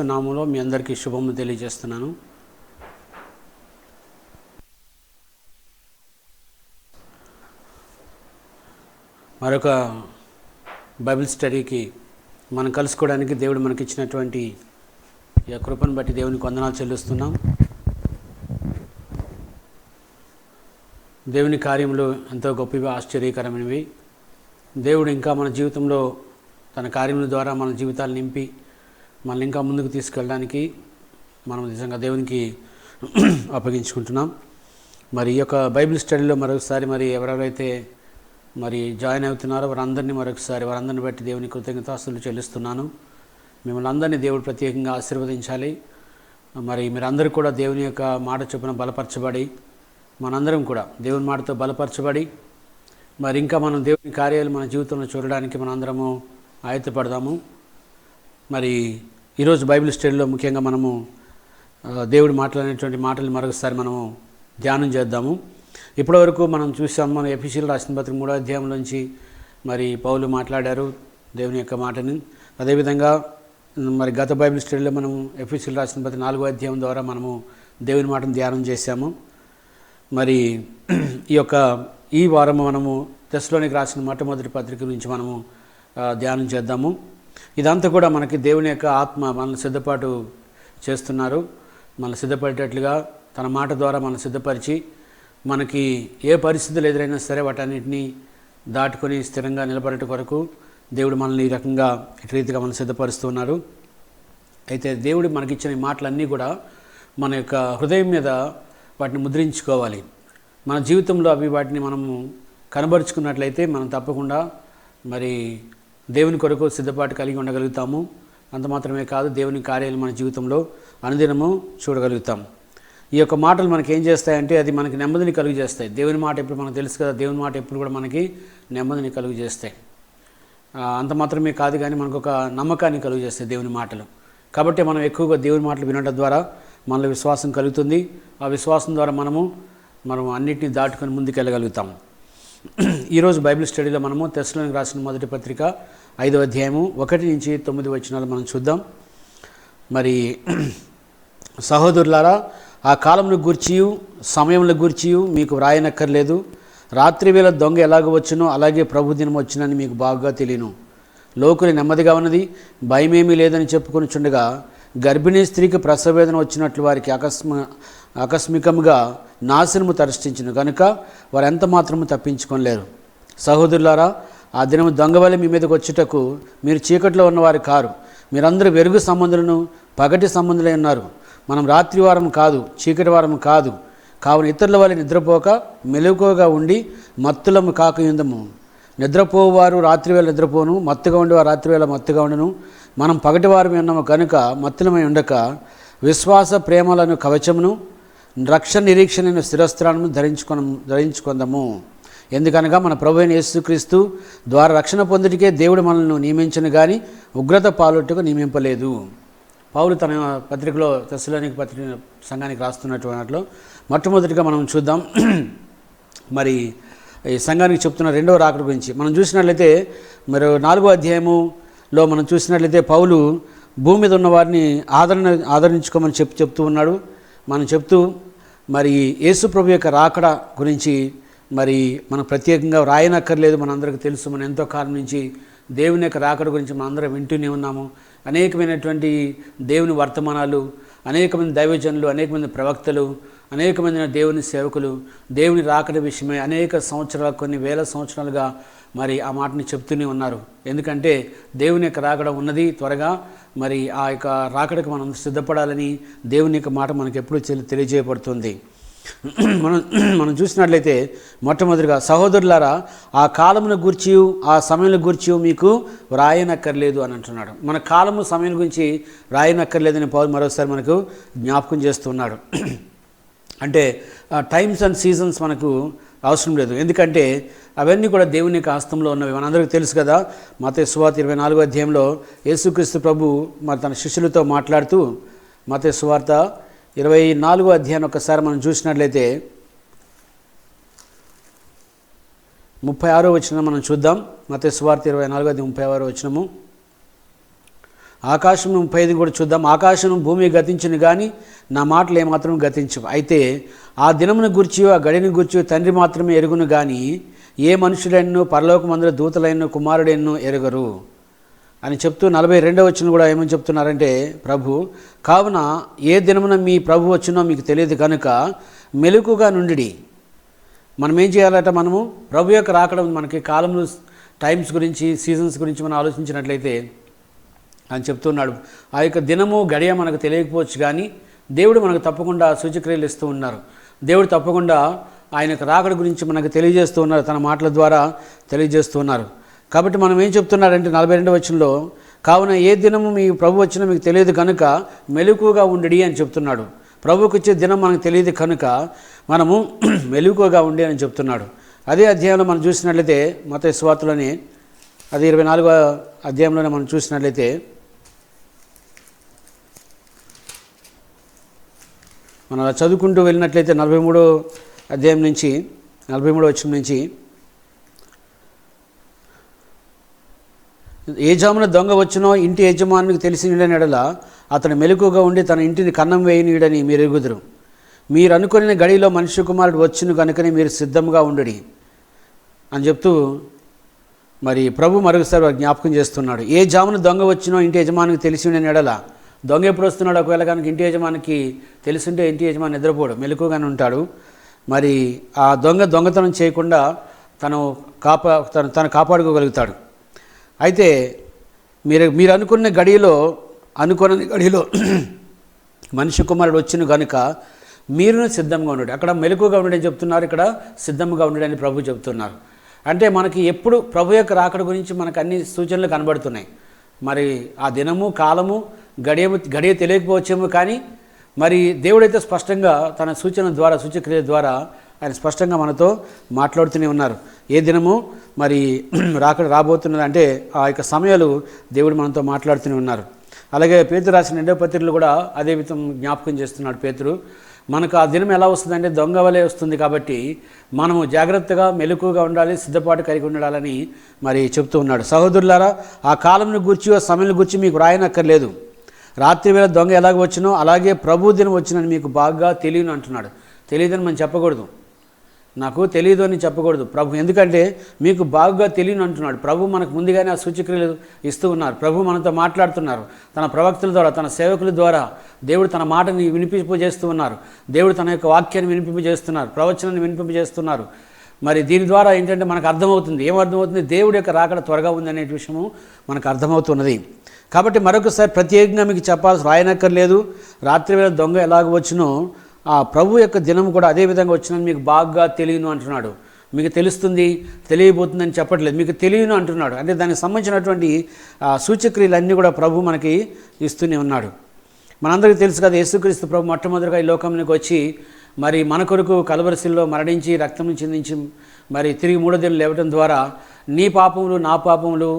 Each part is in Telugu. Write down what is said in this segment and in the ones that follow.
నామములో మీ అందరికీ శుభములు తెలియజేస్తున్నాను. మరొక బైబిల్ స్టడీకి మనం కలుసుకోవడానికి దేవుడు మనకిచ్చినటువంటి ఈ కృపను బట్టి దేవునికి వందనాలు చెల్లిస్తున్నాం. దేవుని కార్యములు ఎంతో గొప్పవి, ఆశ్చర్యకరమైనవి. దేవుడు ఇంకా మన జీవితంలో తన కార్యముల ద్వారా మన జీవితాలు నింపి మనల్ని ఇంకా ముందుకు తీసుకెళ్ళడానికి మనం నిజంగా దేవునికి అప్పగించుకుంటున్నాం. మరి ఈ యొక్క బైబిల్ స్టడీలో మరొకసారి ఎవరెవరైతే జాయిన్ అవుతున్నారో వారందరిని బట్టి దేవుని కృతజ్ఞతాస్తుతులు చెల్లిస్తున్నాను. మిమ్మల్ని అందరినీ దేవుడు ప్రత్యేకంగా ఆశీర్వదించాలి. మీరందరూ కూడా దేవుని యొక్క మాట చొప్పున బలపరచబడి, మనందరం కూడా దేవుని మాటతో బలపరచబడి ఇంకా మనం దేవుని కార్యాలు మన జీవితంలో చూడడానికి మనందరము ఆయత్తపడదాము. ఈరోజు బైబిల్ స్టడీలో ముఖ్యంగా మనము దేవుడు మాట్లాడినటువంటి మాటలు మరొకసారి మనము ధ్యానం చేద్దాము. ఇప్పటివరకు మనం చూసాము, మన ఎఫెసీయులకు రాసిన పత్రిక 3వ అధ్యాయంలోంచి పౌలు మాట్లాడారు దేవుని యొక్క మాటని. అదేవిధంగా గత బైబిల్ స్టడీలో మనం ఎఫెసీయులకు రాసిన పత్రిక 4వ అధ్యాయం ద్వారా మనము దేవుని మాటను ధ్యానం చేశాము. ఈ వారం మనము తెస్సలోనికి రాసిన మొట్టమొదటి పత్రిక నుంచి మనము ధ్యానం చేద్దాము. ఇదంతా కూడా మనకి దేవుని యొక్క ఆత్మ మనల్ని సిద్ధపాటు చేస్తున్నారు. మనల్ని సిద్ధపడేటట్లుగా తన మాట ద్వారా మనల్ని సిద్ధపరిచి మనకి ఏ పరిస్థితులు ఎదురైనా సరే వాటన్నిటినీ దాటుకొని స్థిరంగా నిలబడట కొరకు దేవుడు మనల్ని ఈ రకంగా రీతిగా మనల్ని సిద్ధపరుస్తున్నారు. అయితే దేవుడు మనకిచ్చిన ఈ మాటలన్నీ కూడా మన యొక్క హృదయం మీద వాటిని ముద్రించుకోవాలి. మన జీవితంలో వాటిని మనము కనబరుచుకున్నట్లయితే మనం తప్పకుండా దేవుని కొరకు సిద్ధపాటు కలిగి ఉండగలుగుతాము. అంత మాత్రమే కాదు, దేవుని కార్యాలు మన జీవితంలో అనుదినము చూడగలుగుతాం. ఈ యొక్క మాటలు మనకి ఏం చేస్తాయంటే అది మనకి నెమ్మదిని కలుగు చేస్తాయి. దేవుని మాట ఎప్పుడు మనకు తెలుసు కదా, దేవుని మాట ఎప్పుడు కూడా మనకి నెమ్మదిని కలుగు చేస్తాయి. అంత మాత్రమే కాదు కానీ మనకు ఒక నమ్మకాన్ని కలుగు చేస్తాయి దేవుని మాటలు. కాబట్టి మనం ఎక్కువగా దేవుని మాటలు వినడం ద్వారా మనలో విశ్వాసం కలుగుతుంది. ఆ విశ్వాసం ద్వారా మనం అన్నిటినీ దాటుకొని ముందుకెళ్ళగలుగుతాం. ఈరోజు బైబిల్ స్టడీలో మనము తెస్సలోనికి రాసిన మొదటి పత్రిక 5వ అధ్యాయము 1 నుంచి 9 వచనాలు మనం చూద్దాం. సహోదరులారా, ఆ కాలమును గూర్చియు సమయముల గూర్చియు మీకు వ్రాయనక్కర్లేదు. రాత్రివేళ దొంగ ఎలాగ వచ్చునో అలాగే ప్రభు దినం వచ్చినని మీకు బాగా తెలియను. లోకులు నెమ్మదిగా ఉన్నది, భయమేమీ లేదని చెప్పుకొనిచుండగా గర్భిణీ స్త్రీకి ప్రసవవేదన వచ్చినట్లు వారికి ఆకస్మికంగా నాశనము తరష్టించును కనుక వారు ఎంత మాత్రము తప్పించుకోలేరు. సహోదరులారా, ఆ దినము దొంగవలె మీ మీదకి వచ్చుటకు మీరు చీకట్లో ఉన్నవారు కారు. మీరందరూ వెలుగు సంబంధులను పగటి సంబంధులై ఉన్నారు. మనం రాత్రి వారం కాదు, చీకటి వారం కాదు. కావున ఇతరుల వల్ల నిద్రపోక మెలకువగా ఉండి మత్తులము కాకయుందము. నిద్రపోవారు రాత్రివేళ నిద్రపోను, మత్తుగా ఉండేవారు రాత్రివేళ మత్తుగా ఉండను. మనం పగటి వారం ఉన్నాము కనుక మత్తులమై ఉండక విశ్వాస ప్రేమలను కవచమును రక్షణ నిరీక్షణ స్థిరస్త్రాలను ధరించుకుందాము. ఎందుకనగా మన ప్రభువైన యేసుక్రీస్తు ద్వారా రక్షణ పొందుటికే దేవుడు మనల్ని నియమించను కానీ ఉగ్రత పాలొట్టుకు నియమింపలేదు. పౌలు తన పత్రికలో తెస్సలోనికి పత్రిక సంఘానికి రాస్తున్నటువంటి వాటిలో మొట్టమొదటిగా మనం చూద్దాం. ఈ సంఘానికి చెప్తున్న రెండవ రాకడ గురించి మనం చూసినట్లయితే 4వ అధ్యాయములో మనం చూసినట్లయితే పౌలు భూమి మీద ఉన్న వారిని ఆదరించుకోమని చెప్తూ ఉన్నాడు. మనం చెప్తూ యేసు ప్రభు యొక్క రాకడ గురించి మనం ప్రత్యేకంగా రాయనక్కర్లేదు. మనందరికీ తెలుసు, మనం ఎంతో కాలం నుంచి దేవుని యొక్క రాకడ గురించి మనందరం వింటూనే ఉన్నాము. అనేకమైనటువంటి దేవుని వర్తమానాలు, అనేకమంది దైవజనులు, అనేకమంది ప్రవక్తలు, అనేకమంది దేవుని సేవకులు దేవుని రాకడ విషయమై అనేక సంవత్సరాలు, కొన్ని వేల సంవత్సరాలుగా ఆ మాటని చెప్తూనే ఉన్నారు. ఎందుకంటే దేవుని యొక్క రాకడ ఉన్నది త్వరగా. ఆ యొక్క రాకడకు మనం సిద్ధపడాలని దేవుని యొక్క మాట మనకు ఎప్పుడు తెలియజేయబడుతుంది. మనం చూసినట్లయితే మొట్టమొదటిగా సహోదరులారా, ఆ కాలమును గూర్చి ఆ సమయంలో గూర్చి మీకు వ్రాయనక్కర్లేదు అని అంటున్నాడు. మన కాలము సమయం గురించి రాయనక్కర్లేదని పౌలు మరోసారి మనకు జ్ఞాపకం చేస్తున్నాడు. అంటే టైమ్స్ అండ్ సీజన్స్ మనకు అవసరం లేదు. ఎందుకంటే అవన్నీ కూడా దేవుని యొక్క హస్తంలో ఉన్నవి. మనందరికీ తెలుసు కదా, మత్తయి సువార్త 24వ అధ్యాయంలో యేసుక్రీస్తు ప్రభు తన శిష్యులతో మాట్లాడుతూ మత్తయి సువార్త 24వ అధ్యాయం ఒకసారి మనం చూసినట్లయితే 36వ వచనం మనం చూద్దాం. మత్తయి సువార్త 24వ అధ్యాయం 36వ వచనము. ఆకాశం 35 కూడా చూద్దాం. ఆకాశం భూమి గతించును కానీ నా మాటలు ఏమాత్రం గతించవు. అయితే ఆ దినమును గుర్చి ఆ గడిని గుర్చి తండ్రి మాత్రమే ఎరుగును కానీ ఏ మనుషుడైనను పరలోకమందుల దూతలైన కుమారుడైనను ఎరుగరు అని చెప్తూ 42వ వచనం కూడా ఏమని చెప్తున్నారంటే ప్రభు, కావున ఏ దినమున మీ ప్రభు వచ్చినో మీకు తెలియదు కనుక మెలకుగా నుండి. మనం ఏం చేయాలట? మనము ప్రభు యొక్క రాకడం, మనకి కాలంలో టైమ్స్ గురించి, సీజన్స్ గురించి మనం ఆలోచించినట్లయితే అని చెప్తున్నాడు. ఆ యొక్క దినము గడియ మనకు తెలియకపోవచ్చు కానీ దేవుడు మనకు తప్పకుండా సూచక్రియలు ఇస్తూ ఉన్నారు. దేవుడు తప్పకుండా ఆయన యొక్క రాకడ గురించి మనకు తెలియజేస్తూ ఉన్నారు, తన మాటల ద్వారా తెలియజేస్తూ ఉన్నారు. కాబట్టి మనం ఏం చెప్తున్నారంటే 42వ వచనంలో, కావున ఏ దినము మీ ప్రభు వచ్చినా మీకు తెలియదు కనుక మెలకుగా ఉండి అని చెప్తున్నాడు. ప్రభువుకి వచ్చే దినం మనకు తెలియదు కనుక మనము మెలకుగా ఉండి అని చెప్తున్నాడు. అదే అధ్యాయంలో మనం చూసినట్లయితే మత్తయి సువార్తలోనే అది 24వ అధ్యాయంలోనే మనం చూసినట్లయితే మనం చదువుకుంటూ వెళ్ళినట్లయితే 43వ అధ్యాయం నుంచి 43వ వచనం నుంచి, ఏ జామున దొంగ వచ్చినో ఇంటి యజమానికి తెలిసిన ఎడల అతను మెలకుగా ఉండి తన ఇంటిని కన్నం వేయనీయుడని మీరు ఎరుగుదురు. మీరు అనుకునే గడిలో మనుష్య కుమారుడు వచ్చును కనుకనే మీరు సిద్ధంగా ఉండుడి అని చెప్తూ మరి ప్రభు మరొకసారి జ్ఞాపకం చేస్తున్నాడు. ఏ జామున దొంగ వచ్చినో ఇంటి యజమానికి తెలిసిన ఎడల, దొంగ ఎప్పుడు వస్తున్నాడు? ఒకవేళ కనుక ఇంటి యజమానికి తెలుసుంటే ఇంటి యజమాని నిద్రపోడు, మెలకుగానే ఉంటాడు. మరి ఆ దొంగతనం చేయకుండా తను కాపాడుకోగలుగుతాడు. అయితే మీరు అనుకున్న గడియలో మనిషి కుమారుడు వచ్చిన కనుక మీరును సిద్ధంగా ఉండండి. అక్కడ మెలకుగా ఉండడని చెప్తున్నారు, ఇక్కడ సిద్ధంగా ఉండడని ప్రభు చెప్తున్నారు. అంటే మనకి ఎప్పుడు ప్రభు యొక్క రాకడ గురించి మనకు అన్ని సూచనలు కనబడుతున్నాయి. మరి ఆ దినము, కాలము, గడియ తెలియకపోవచ్చేమో కానీ మరి దేవుడైతే స్పష్టంగా తన సూచన ద్వారా, సూచక్రియ ద్వారా ఆయన స్పష్టంగా మనతో మాట్లాడుతూనే ఉన్నారు. ఏ దినము మరి రాకడ రాబోతున్నది అంటే ఆ యొక్క సమయాలు దేవుడు మనతో మాట్లాడుతూనే ఉన్నారు. అలాగే పేతురు రాసిన 2వ పత్రికలు కూడా అదే విధం జ్ఞాపకం చేస్తున్నాడు పేతురు. మనకు ఆ దినం ఎలా వస్తుందంటే దొంగ వలె వస్తుంది. కాబట్టి మనము జాగ్రత్తగా మెలకుగా ఉండాలి, సిద్ధపాటు కలిగి ఉండాలని మరి చెప్తూ ఉన్నాడు. సహోదరులారా, ఆ కాలంను గూర్చి, ఆ సమయం గురించి మీకు రాయనక్కర్లేదు. రాత్రి వేళ దొంగ ఎలాగ వచ్చినో అలాగే ప్రభు దినం వచ్చినని మీకు బాగా తెలియను అంటున్నాడు. తెలియదని మనం చెప్పకూడదు, నాకు తెలియదు అని చెప్పకూడదు ప్రభు, ఎందుకంటే మీకు బాగా తెలియను అంటున్నాడు. ప్రభు మనకు ముందుగానే ఆ సూచక్రియలు ఇస్తూ ఉన్నారు. ప్రభు మనతో మాట్లాడుతున్నారు, తన ప్రవక్తల ద్వారా, తన సేవకుల ద్వారా దేవుడు తన మాటని వినిపింపజేస్తూ ఉన్నారు. దేవుడు తన యొక్క వాక్యాన్ని వినిపింపజేస్తున్నారు, ప్రవచనాన్ని వినిపింపజేస్తున్నారు. మరి దీని ద్వారా ఏంటంటే మనకు అర్థమవుతుంది. ఏమర్థమవుతుంది? దేవుడి యొక్క రాకడ త్వరగా ఉందనే విషయము మనకు అర్థమవుతున్నది. కాబట్టి మరొకసారి ప్రత్యేకంగా మీకు చెప్పాల్సి రాయనక్కర్లేదు. రాత్రి వేళ దొంగ ఎలాగ వచ్చినో ఆ ప్రభు యొక్క దినం కూడా అదే విధంగా వచ్చినని మీకు బాగా తెలియను అంటున్నాడు. మీకు తెలుస్తుంది, తెలియబోతుందని చెప్పట్లేదు, మీకు తెలియను అంటున్నాడు. అంటే దానికి సంబంధించినటువంటి సూచక్రియలన్నీ కూడా ప్రభు మనకి ఇస్తూనే ఉన్నాడు. మనందరికీ తెలుసు కదా, యేసుక్రీస్తు ప్రభు మొట్టమొదటిగా ఈ లోకంలోకి వచ్చి మరి మన కొరకు కలవరిశిల్లో మరణించి రక్తం చిందించి మరి తిరిగి 3వ దినం లేవటం ద్వారా నీ పాపములు నా పాపములు,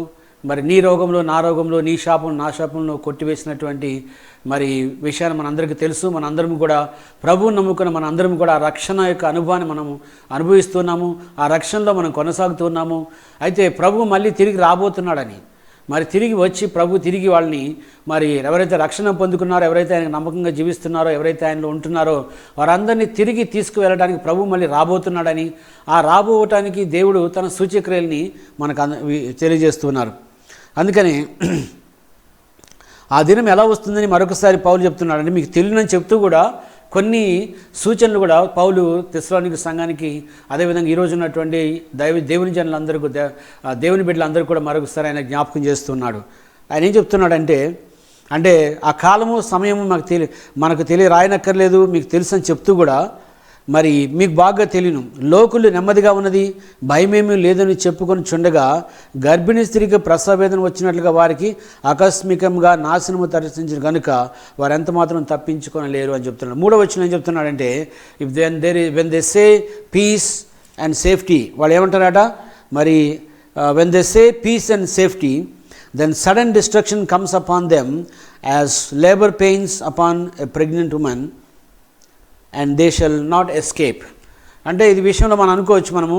మరి నీ రోగంలో నా రోగంలో, నీ శాపం నా శాపంలో కొట్టివేసినటువంటి మరి విషయాన్ని మనందరికీ తెలుసు. మనందరం కూడా ప్రభువుని నమ్ముకున్న మనందరం కూడా ఆ రక్షణ యొక్క అనుభవాన్ని మనము అనుభవిస్తున్నాము, ఆ రక్షణలో మనం కొనసాగుతున్నాము. అయితే ప్రభు మళ్ళీ తిరిగి రాబోతున్నాడని, మరి తిరిగి వచ్చి ప్రభు తిరిగి వాళ్ళని మరి ఎవరైతే రక్షణ పొందుకున్నారో, ఎవరైతే ఆయన నమ్మకంగా జీవిస్తున్నారో, ఎవరైతే ఆయనలో ఉంటున్నారో వారందరినీ తిరిగి తీసుకువెళ్ళడానికి ప్రభు మళ్ళీ రాబోతున్నాడని, ఆ రాబోవటానికి దేవుడు తన సూచక్రియల్ని మనకు తెలియజేస్తున్నారు. అందుకని ఆ దినం ఎలా వస్తుందని మరొకసారి పౌలు చెప్తున్నాడు. అంటే మీకు తెలియనని చెప్తూ కూడా కొన్ని సూచనలు కూడా పౌలు తెస్సలోనిక సంఘానికి, అదేవిధంగా ఈరోజు ఉన్నటువంటి దేవుని జనులందరికీ, దేవుని బిడ్డలందరికీ కూడా మరొకసారి ఆయన జ్ఞాపకం చేస్తున్నాడు. ఆయన ఏం చెప్తున్నాడంటే, అంటే ఆ కాలము సమయము మనకు రాయనక్కర్లేదు, మీకు తెలుసు అని చెప్తూ కూడా మరి మీకు బాగా తెలియను, లోకులు నెమ్మదిగా ఉన్నది, భయమేమీ లేదని చెప్పుకొని చుండగా గర్భిణీ స్త్రీకి ప్రసవవేదన వచ్చినట్లుగా వారికి ఆకస్మికంగా నాశనము దర్శించిన కనుక వారు ఎంత మాత్రం తప్పించుకొనలేరు అని చెప్తున్నాడు. 3వ వచనం ఏం చెప్తున్నాడంటే, when they say peace and safety, వాళ్ళు ఏమంటారట మరి when they say peace and safety then sudden destruction comes upon them as labour pains upon a pregnant women and they shall not escape. అంటే ఇది విషయంలో మనం అనుకోవచ్చు, మనము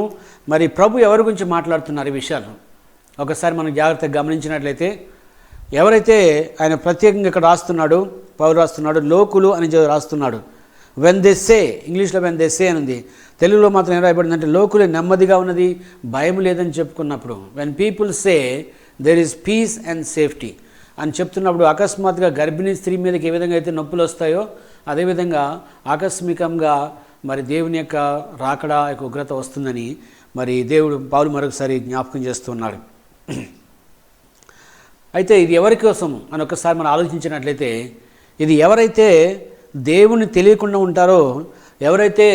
మరి ప్రభు ఎవరి గురించి మాట్లాడుతున్నారు ఈ విషయాలు ఒకసారి మనం జాగ్రత్తగా గమనించినట్లయితే, ఎవరైతే ఆయన ప్రత్యేకంగా ఇక్కడ రాస్తున్నాడు, పౌలు రాస్తున్నాడు, లోకులు అని రాస్తున్నాడు. వెన్ దే సే, ఇంగ్లీష్లో వెన్ దే సే అని ఉంది, తెలుగులో మాత్రం ఏం రాయబడిందంటే లోకులే నెమ్మదిగా ఉన్నది, భయం లేదని చెప్పుకున్నప్పుడు. When people say there is peace and safety అని చెప్తున్నప్పుడు అకస్మాత్తుగా గర్భిణీ స్త్రీ మీదకి ఏ విధంగా అయితే నొప్పులు వస్తాయో అదేవిధంగా ఆకస్మికంగా మరి దేవుని యొక్క రాకడ యొక్క ఉగ్రత వస్తుందని మరి దేవుడు పౌలు మరొకసారి జ్ఞాపకం చేస్తున్నాడు. అయితే ఇది ఎవరి కోసం అని ఒకసారి మనం ఆలోచించినట్లయితే, ఇది ఎవరైతే దేవుని తెలియకుండా ఉంటారో, ఎవరైతే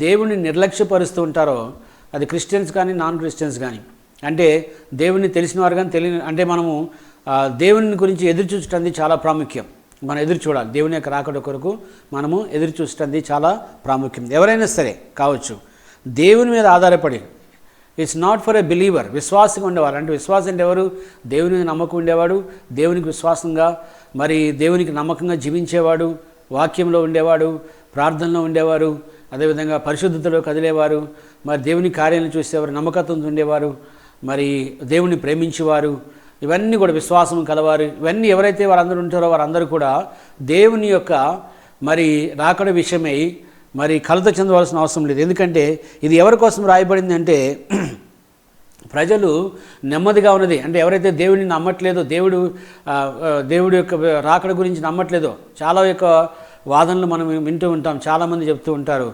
దేవుని నిర్లక్ష్యపరుస్తూ ఉంటారో, అది క్రిస్టియన్స్ కానీ నాన్ క్రిస్టియన్స్ కానీ, అంటే దేవుని తెలిసిన వారు కానీ తెలియని, అంటే మనము దేవుని గురించి ఎదురు చూసటంది చాలా ప్రాముఖ్యం. మనం ఎదురు చూడాలి, దేవుని యొక్క రాకడ కొరకు మనము ఎదురు చూసటంది చాలా ప్రాముఖ్యం. ఎవరైనా సరే కావచ్చు, దేవుని మీద ఆధారపడి, it's not for a believer, విశ్వాసంగా ఉండేవారు. అంటే విశ్వాసం అంటే ఎవరు? దేవుని మీద నమ్మకం ఉండేవాడు, దేవునికి విశ్వాసంగా మరి దేవునికి నమ్మకంగా జీవించేవాడు, వాక్యంలో ఉండేవాడు, ప్రార్థనలో ఉండేవారు, అదేవిధంగా పరిశుద్ధతలో కదిలేవారు, మరి దేవుని కార్యాలను చూసేవారు, నమ్మకత్వంతో ఉండేవారు, మరి దేవుని ప్రేమించేవారు, ఇవన్నీ కూడా విశ్వాసం కలవారు. ఇవన్నీ ఎవరైతే వారందరూ ఉంటారో వారందరూ కూడా దేవుని యొక్క మరి రాకడ విషయమై మరి కలత చెందవలసిన అవసరం లేదు. ఎందుకంటే ఇది ఎవరి కోసం రాయబడింది అంటే, ప్రజలు నెమ్మదిగా ఉన్నది, అంటే ఎవరైతే దేవుడిని నమ్మట్లేదో, దేవుడి యొక్క రాకడ గురించి నమ్మట్లేదో, చాలా యొక్క వాదనలు మనం వింటూ ఉంటాం. చాలామంది చెప్తూ ఉంటారు,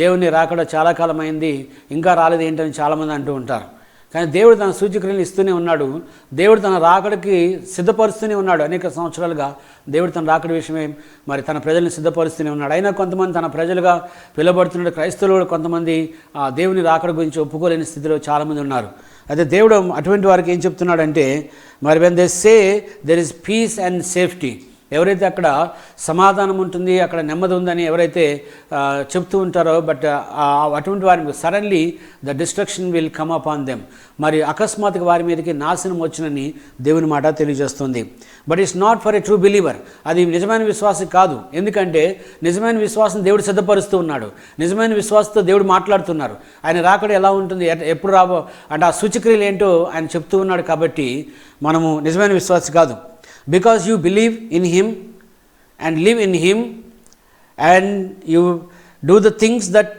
దేవుని రాకడ చాలా కాలం అయింది, ఇంకా రాలేదు ఏంటని చాలామంది అంటూ ఉంటారు. కానీ దేవుడు తన సూచక్రియలు ఇస్తూనే ఉన్నాడు, దేవుడు తన రాకడికి సిద్ధపరుస్తూనే ఉన్నాడు. అనేక సంవత్సరాలుగా దేవుడు తన రాకడ విషయమే మరి తన ప్రజల్ని సిద్ధపరుస్తూనే ఉన్నాడు. అయినా కొంతమంది తన ప్రజలుగా పిలువబడుతున్నాడు. క్రైస్తవులు కొంతమంది దేవుని రాకడ గురించి ఒప్పుకోలేని స్థితిలో చాలామంది ఉన్నారు. అయితే దేవుడు అటువంటి వారికి ఏం చెప్తున్నాడంటే, మరి when they say there is piece and safety, ఎవరైతే అక్కడ సమాధానం ఉంటుంది, అక్కడ నెమ్మది ఉందని ఎవరైతే చెప్తూ ఉంటారో, బట్ అటువంటి వారికి suddenly the destruction will come upon them, మరి అకస్మాత్తుగా వారి మీదకి నాశనం వచ్చినని దేవుని మాట తెలియజేస్తుంది. But it's not for a true believer, అది నిజమైన విశ్వాసం కాదు. ఎందుకంటే నిజమైన విశ్వాసం దేవుడు సిద్ధపరుస్తూ ఉన్నాడు, నిజమైన విశ్వాసంతో దేవుడు మాట్లాడుతున్నారు. ఆయన రాకడ ఎలా ఉంటుంది, ఎప్పుడు రాబో అంటే ఆ సూచక్రియలు ఏంటో ఆయన చెప్తూ ఉన్నాడు. కాబట్టి మనము నిజమైన విశ్వాసం కాదు. Because you believe in Him and live in Him and you do the things that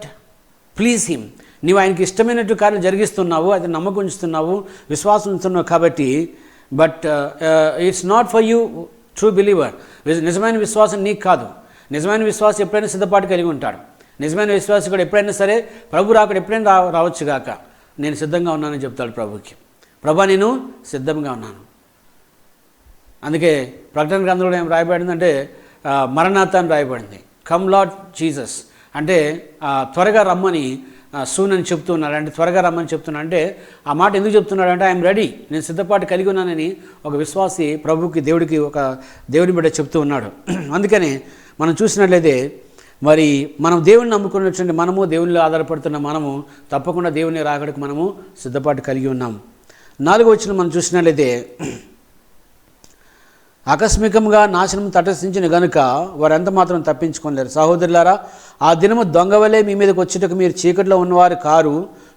please Him. నీవు ఆయనకి ఇష్టమైనట్టు కార్యం జరిగిస్తున్నావు, అది నమ్మకం ఉంచుతున్నావు, విశ్వాసం ఉంచుతున్నావు. కాబట్టి but it's not for you true believer. నిజమైన విశ్వాసం నీకు కాదు. నిజమైన విశ్వాసం ఎప్పుడైనా సిద్ధపాటు కలిగి ఉంటాడు. నిజమైన విశ్వాసం కూడా ఎప్పుడైనా సరే ప్రభు రాకడ ఎప్పుడైనా రావచ్చు గాక, నేను సిద్ధంగా ఉన్నానని చెప్తాడు ప్రభుకి. ప్రభా నేను సిద్ధంగా ఉన్నాను. అందుకే ప్రకటన గ్రంథంలో ఏం రాయబడిందంటే మరణాత అని రాయబడింది. కమ్ లార్డ్ జీసస్ అంటే త్వరగా రమ్మని సూన్ అని చెప్తున్నాడు. అంటే త్వరగా రమ్మని చెప్తున్నాడు. అంటే ఆ మాట ఎందుకు చెప్తున్నాడు అంటే, ఐఎమ్ రెడీ, నేను సిద్ధపాటు కలిగి ఉన్నానని ఒక విశ్వాసి ప్రభుకి దేవుడికి ఒక దేవుని బిడ్డ చెప్తూ ఉన్నాడు. అందుకని మనం చూసినట్లయితే మరి మనం దేవుని నమ్ముకున్నటువంటి మనము, దేవునిలో ఆధారపడుతున్న మనము తప్పకుండా దేవుని రాకడకు మనము సిద్ధపాటు కలిగి ఉన్నాము. 4వ వచనం మనం చూసినట్లయితే, ఆకస్మికంగా నాశనం తటస్థించిన గనుక వారెంత మాత్రం తప్పించుకోలేరు. సహోదరులారా, ఆ దినము దొంగవలే మీ మీదకి వచ్చేటకు మీరు చీకట్లో ఉన్నవారు కారు.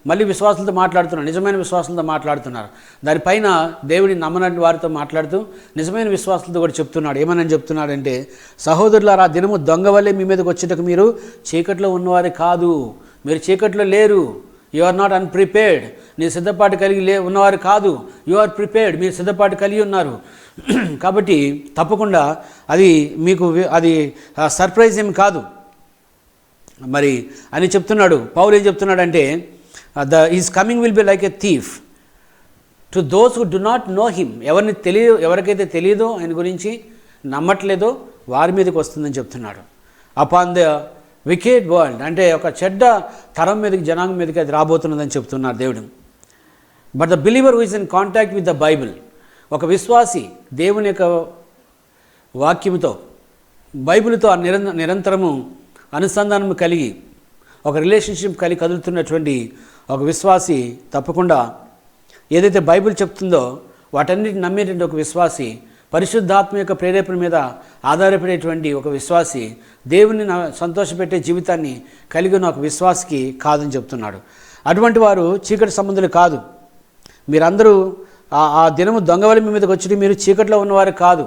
మళ్ళీ విశ్వాసులతో మాట్లాడుతున్నారు, నిజమైన విశ్వాసులతో మాట్లాడుతున్నారు. దానిపైన దేవుని నమ్మనటువంటి వారితో మాట్లాడుతూ నిజమైన విశ్వాసులతో కూడా చెప్తున్నాడు. ఏమని చెప్తున్నాడంటే, సహోదరులారా, ఆ దినము దొంగవలే మీ మీదకి వచ్చేటకు మీరు చీకట్లో ఉన్నవారు కాదు. మీరు చీకట్లో లేరు. You are not unprepared. మీరు సిద్ధపాటు కలిగి ఉన్నవారు కాదు. You are prepared. మీరు సిద్ధపాటు కలిగి ఉన్నారు. కాబట్టి తప్పకుండా అది మీకు అది సర్ప్రైజ్ ఏమి కాదు మరి అని చెప్తున్నాడు. పౌలు ఏం చెప్తున్నాడంటే, is coming will be like a thief to those who do not know him. ఎవరికైతే తెలియదో, ఆయన గురించి నమ్మట్లేదో వారి మీదకి వస్తుందని చెప్తున్నాడు. అపాన్ ద వికెడ్ వరల్డ్, అంటే ఒక చెడ్డ తరం మీదకి, జనాంగం మీదకి అది రాబోతున్నదని చెప్తున్నారు దేవుడు. But the believer who is in contact with the Bible, ఒక విశ్వాసి దేవుని యొక్క వాక్యముతో, బైబిల్తో నిరంతరము అనుసంధానము కలిగి ఒక రిలేషన్షిప్ కలిగి కదులుతున్నటువంటి ఒక విశ్వాసి తప్పకుండా ఏదైతే బైబిల్ చెప్తుందో వాటన్నిటిని నమ్మేటువంటి ఒక విశ్వాసి, పరిశుద్ధాత్మ యొక్క ప్రేరేపణ మీద ఆధారపడేటువంటి ఒక విశ్వాసి, దేవుని సంతోషపెట్టే జీవితాన్ని కలిగిన ఒక విశ్వాసికి కాదని చెప్తున్నాడు. అటువంటి వారు చీకటి సంబంధులు కాదు. మీరందరూ ఆ దినము దొంగవలి మీ మీదకి వచ్చి మీరు చీకట్లో ఉన్నవారు కాదు,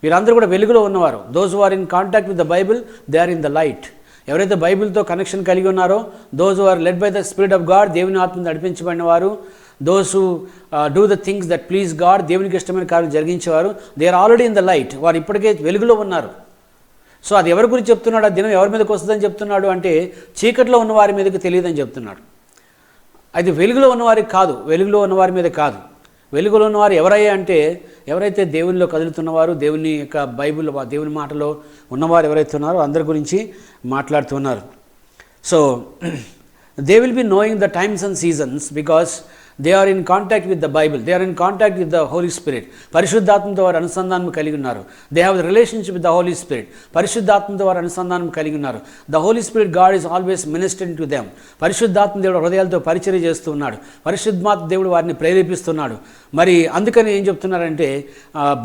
వీరందరూ కూడా వెలుగులో ఉన్నవారు. Those who are in contact with the Bible, they are in the light. ఎవరైతే బైబిల్తో కనెక్షన్ కలిగి ఉన్నారో, those who are led by the spirit of God, దేవుని ఆత్మను నడిపించబడిన వారు, those who do the things that please God, దేవునికి ఇష్టమైన కార్యం జరిగించేవారు, they are already in the light. వారు ఇప్పటికే వెలుగులో ఉన్నారు. సో అది ఎవరి గురించి చెప్తున్నాడు? ఆ దినం ఎవరి మీదకి వస్తుందని చెప్తున్నాడు అంటే చీకట్లో ఉన్న వారి మీదకి తెలియదని చెప్తున్నాడు. అది వెలుగులో ఉన్నవారికి కాదు, వెలుగులో ఉన్నవారి మీద కాదు. వెలుగులో ఉన్నవారు ఎవరయ్యా అంటే ఎవరైతే దేవునిలో కదులుతున్నవారు, దేవుని యొక్క బైబిల్ దేవుని మాటలో ఉన్నవారు ఎవరైతే ఉన్నారో అందరి గురించి మాట్లాడుతున్నారు. So they will be knowing the times and seasons because they are in contact with the Bible, they are in contact with the Holy Spirit. పరిశుద్ధాత్మతో వారు అనుసంధానం కలిగి ఉన్నారు. They have the relationship with the Holy Spirit. పరిశుద్ధాత్మతో వారు అనుసంధానం కలిగి ఉన్నారు. The Holy Spirit God is always ministering to them. పరిశుద్ధాత్మ దేవుడు హృదయాలతో పరిచర్య చేస్తూ ఉన్నాడు. పరిశుద్ధాత్మ దేవుడు వారిని ప్రేరేపిస్తున్నాడు. మరి అందుకని ఏం చెప్తున్నారంటే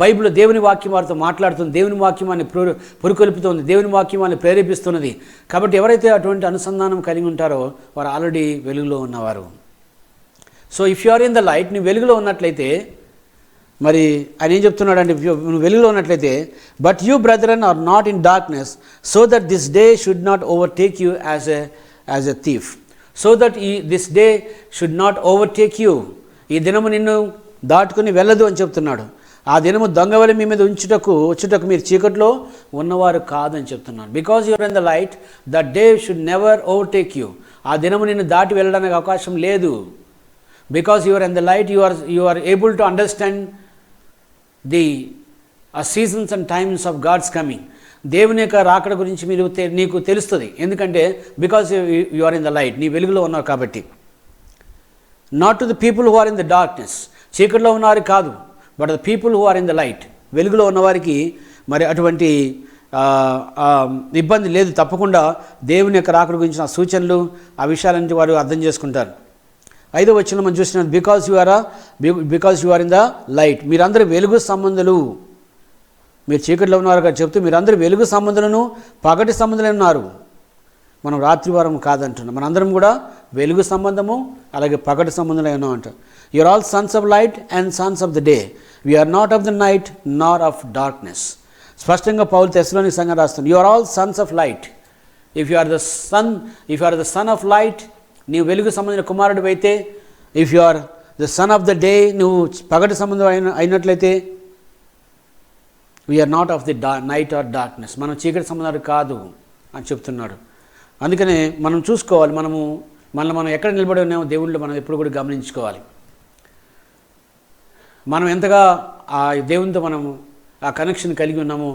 బైబిల్ దేవుని వాక్యం వారితో మాట్లాడుతుంది, దేవుని వాక్యం వారిని పురుకొల్పుతుంది, దేవుని వాక్యం వారిని ప్రేరేపిస్తున్నది. కాబట్టి ఎవరైతే అటువంటి అనుసంధానం కలిగి ఉంటారో వారు ఆల్రెడీ వెలుగులో ఉన్నవారు. So if you are in the light, నువ్వు వెలుగులో ఉన్నట్లయితే, మరి ఆయన ఏం చెప్తున్నాడు అంటే నువ్వు వెలుగులో ఉన్నట్లయితే, but you brethren are not in darkness so that this day should not overtake you as a thief. So that this day should not overtake you, ఈ దినము నిన్ను దాటుకుని వెళ్ళదు అని చెప్తున్నాడు. ఆ దినము దొంగవలి మీ మీద వచ్చుటకు మీరు చీకట్లో ఉన్నవారు కాదని చెప్తున్నాను. Because you are in the light, the day should never overtake you. ఆ దినము నిన్ను దాటి వెళ్ళడానికి అవకాశం లేదు. Because you are in the light, you are able to understand the seasons and times of God's coming. దేవుని యొక్క రాకడ గురించి నీకు తెలుస్తుంది. ఎందుకంటే because you are in the light, నీ వెలుగులో ఉన్నావు కాబట్టి. Not to the people who are in the darkness, చీకట్లో ఉన్నవారికి కాదు, but the people who are in the light. వెలుగులో ఉన్నవారికి మరి అటువంటి ఇబ్బంది లేదు. తప్పకుండా దేవుని యొక్క రాకడ గురించిన సూచనలు, ఆ విషయాలన్నీ వారు అర్థం చేసుకుంటారు. 5వ వచనంలో మనం చూసినాం, because you are in the light. మీరందరూ వెలుగు సంబంధులు. మీరు చీకట్లో ఉన్నారు కదా చెప్తూ మీరందరూ వెలుగు సంబంధులను పగటి సంబంధులు ఉన్నారు. మనం రాత్రివారం కాదంటున్నాం. మనందరం కూడా వెలుగు సంబంధము అలాగే పగటి సంబంధులు ఉన్నాం అంట. You are all sons of light and sons of the day, we are not of the night nor of darkness. స్పష్టంగా పౌలు తెస్సలోనిక సంఘం రాస్తుంది, you are all sons of light. If you are the son of light, నీవు వెలుగు సంబంధించిన కుమారుడు అయితే, if you are the son of the day, నువ్వు పగటి సంబంధం అయినట్లయితే, we are not of the night or darkness, మనం చీకటి సంబంధాలు కాదు అని చెప్తున్నాడు. అందుకనే మనం చూసుకోవాలి, మనం ఎక్కడ నిలబడి ఉన్నామో దేవుళ్ళు మనం ఎప్పుడు కూడా గమనించుకోవాలి. మనం ఎంతగా ఆ దేవునితో మనము ఆ కనెక్షన్ కలిగి ఉన్నామో,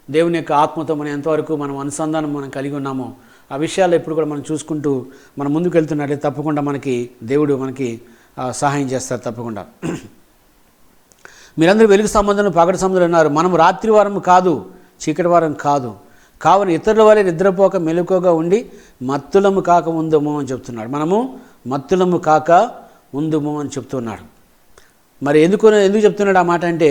దేవుని యొక్క ఆత్మతో మనం ఎంతవరకు మనం అనుసంధానం మనం కలిగి ఉన్నామో, ఆ విషయాలు ఎప్పుడు కూడా మనం చూసుకుంటూ మనం ముందుకు వెళ్తున్నట్లయితే తప్పకుండా దేవుడు మనకి సహాయం చేస్తారు తప్పకుండా. మీరందరూ వెలుగు సంబంధులు పగటి సంబంధులు ఉన్నారు. మనం రాత్రి వారం కాదు, చీకటి వారం కాదు. కావున ఇతరుల వలె నిద్రపోక మెలకువగా ఉండి మత్తులము కాక ఉందము అని చెప్తున్నాడు. మనము మత్తులము కాక ఉందుము అని చెప్తున్నాడు. మరి ఎందుకు చెప్తున్నాడు ఆ మాట అంటే,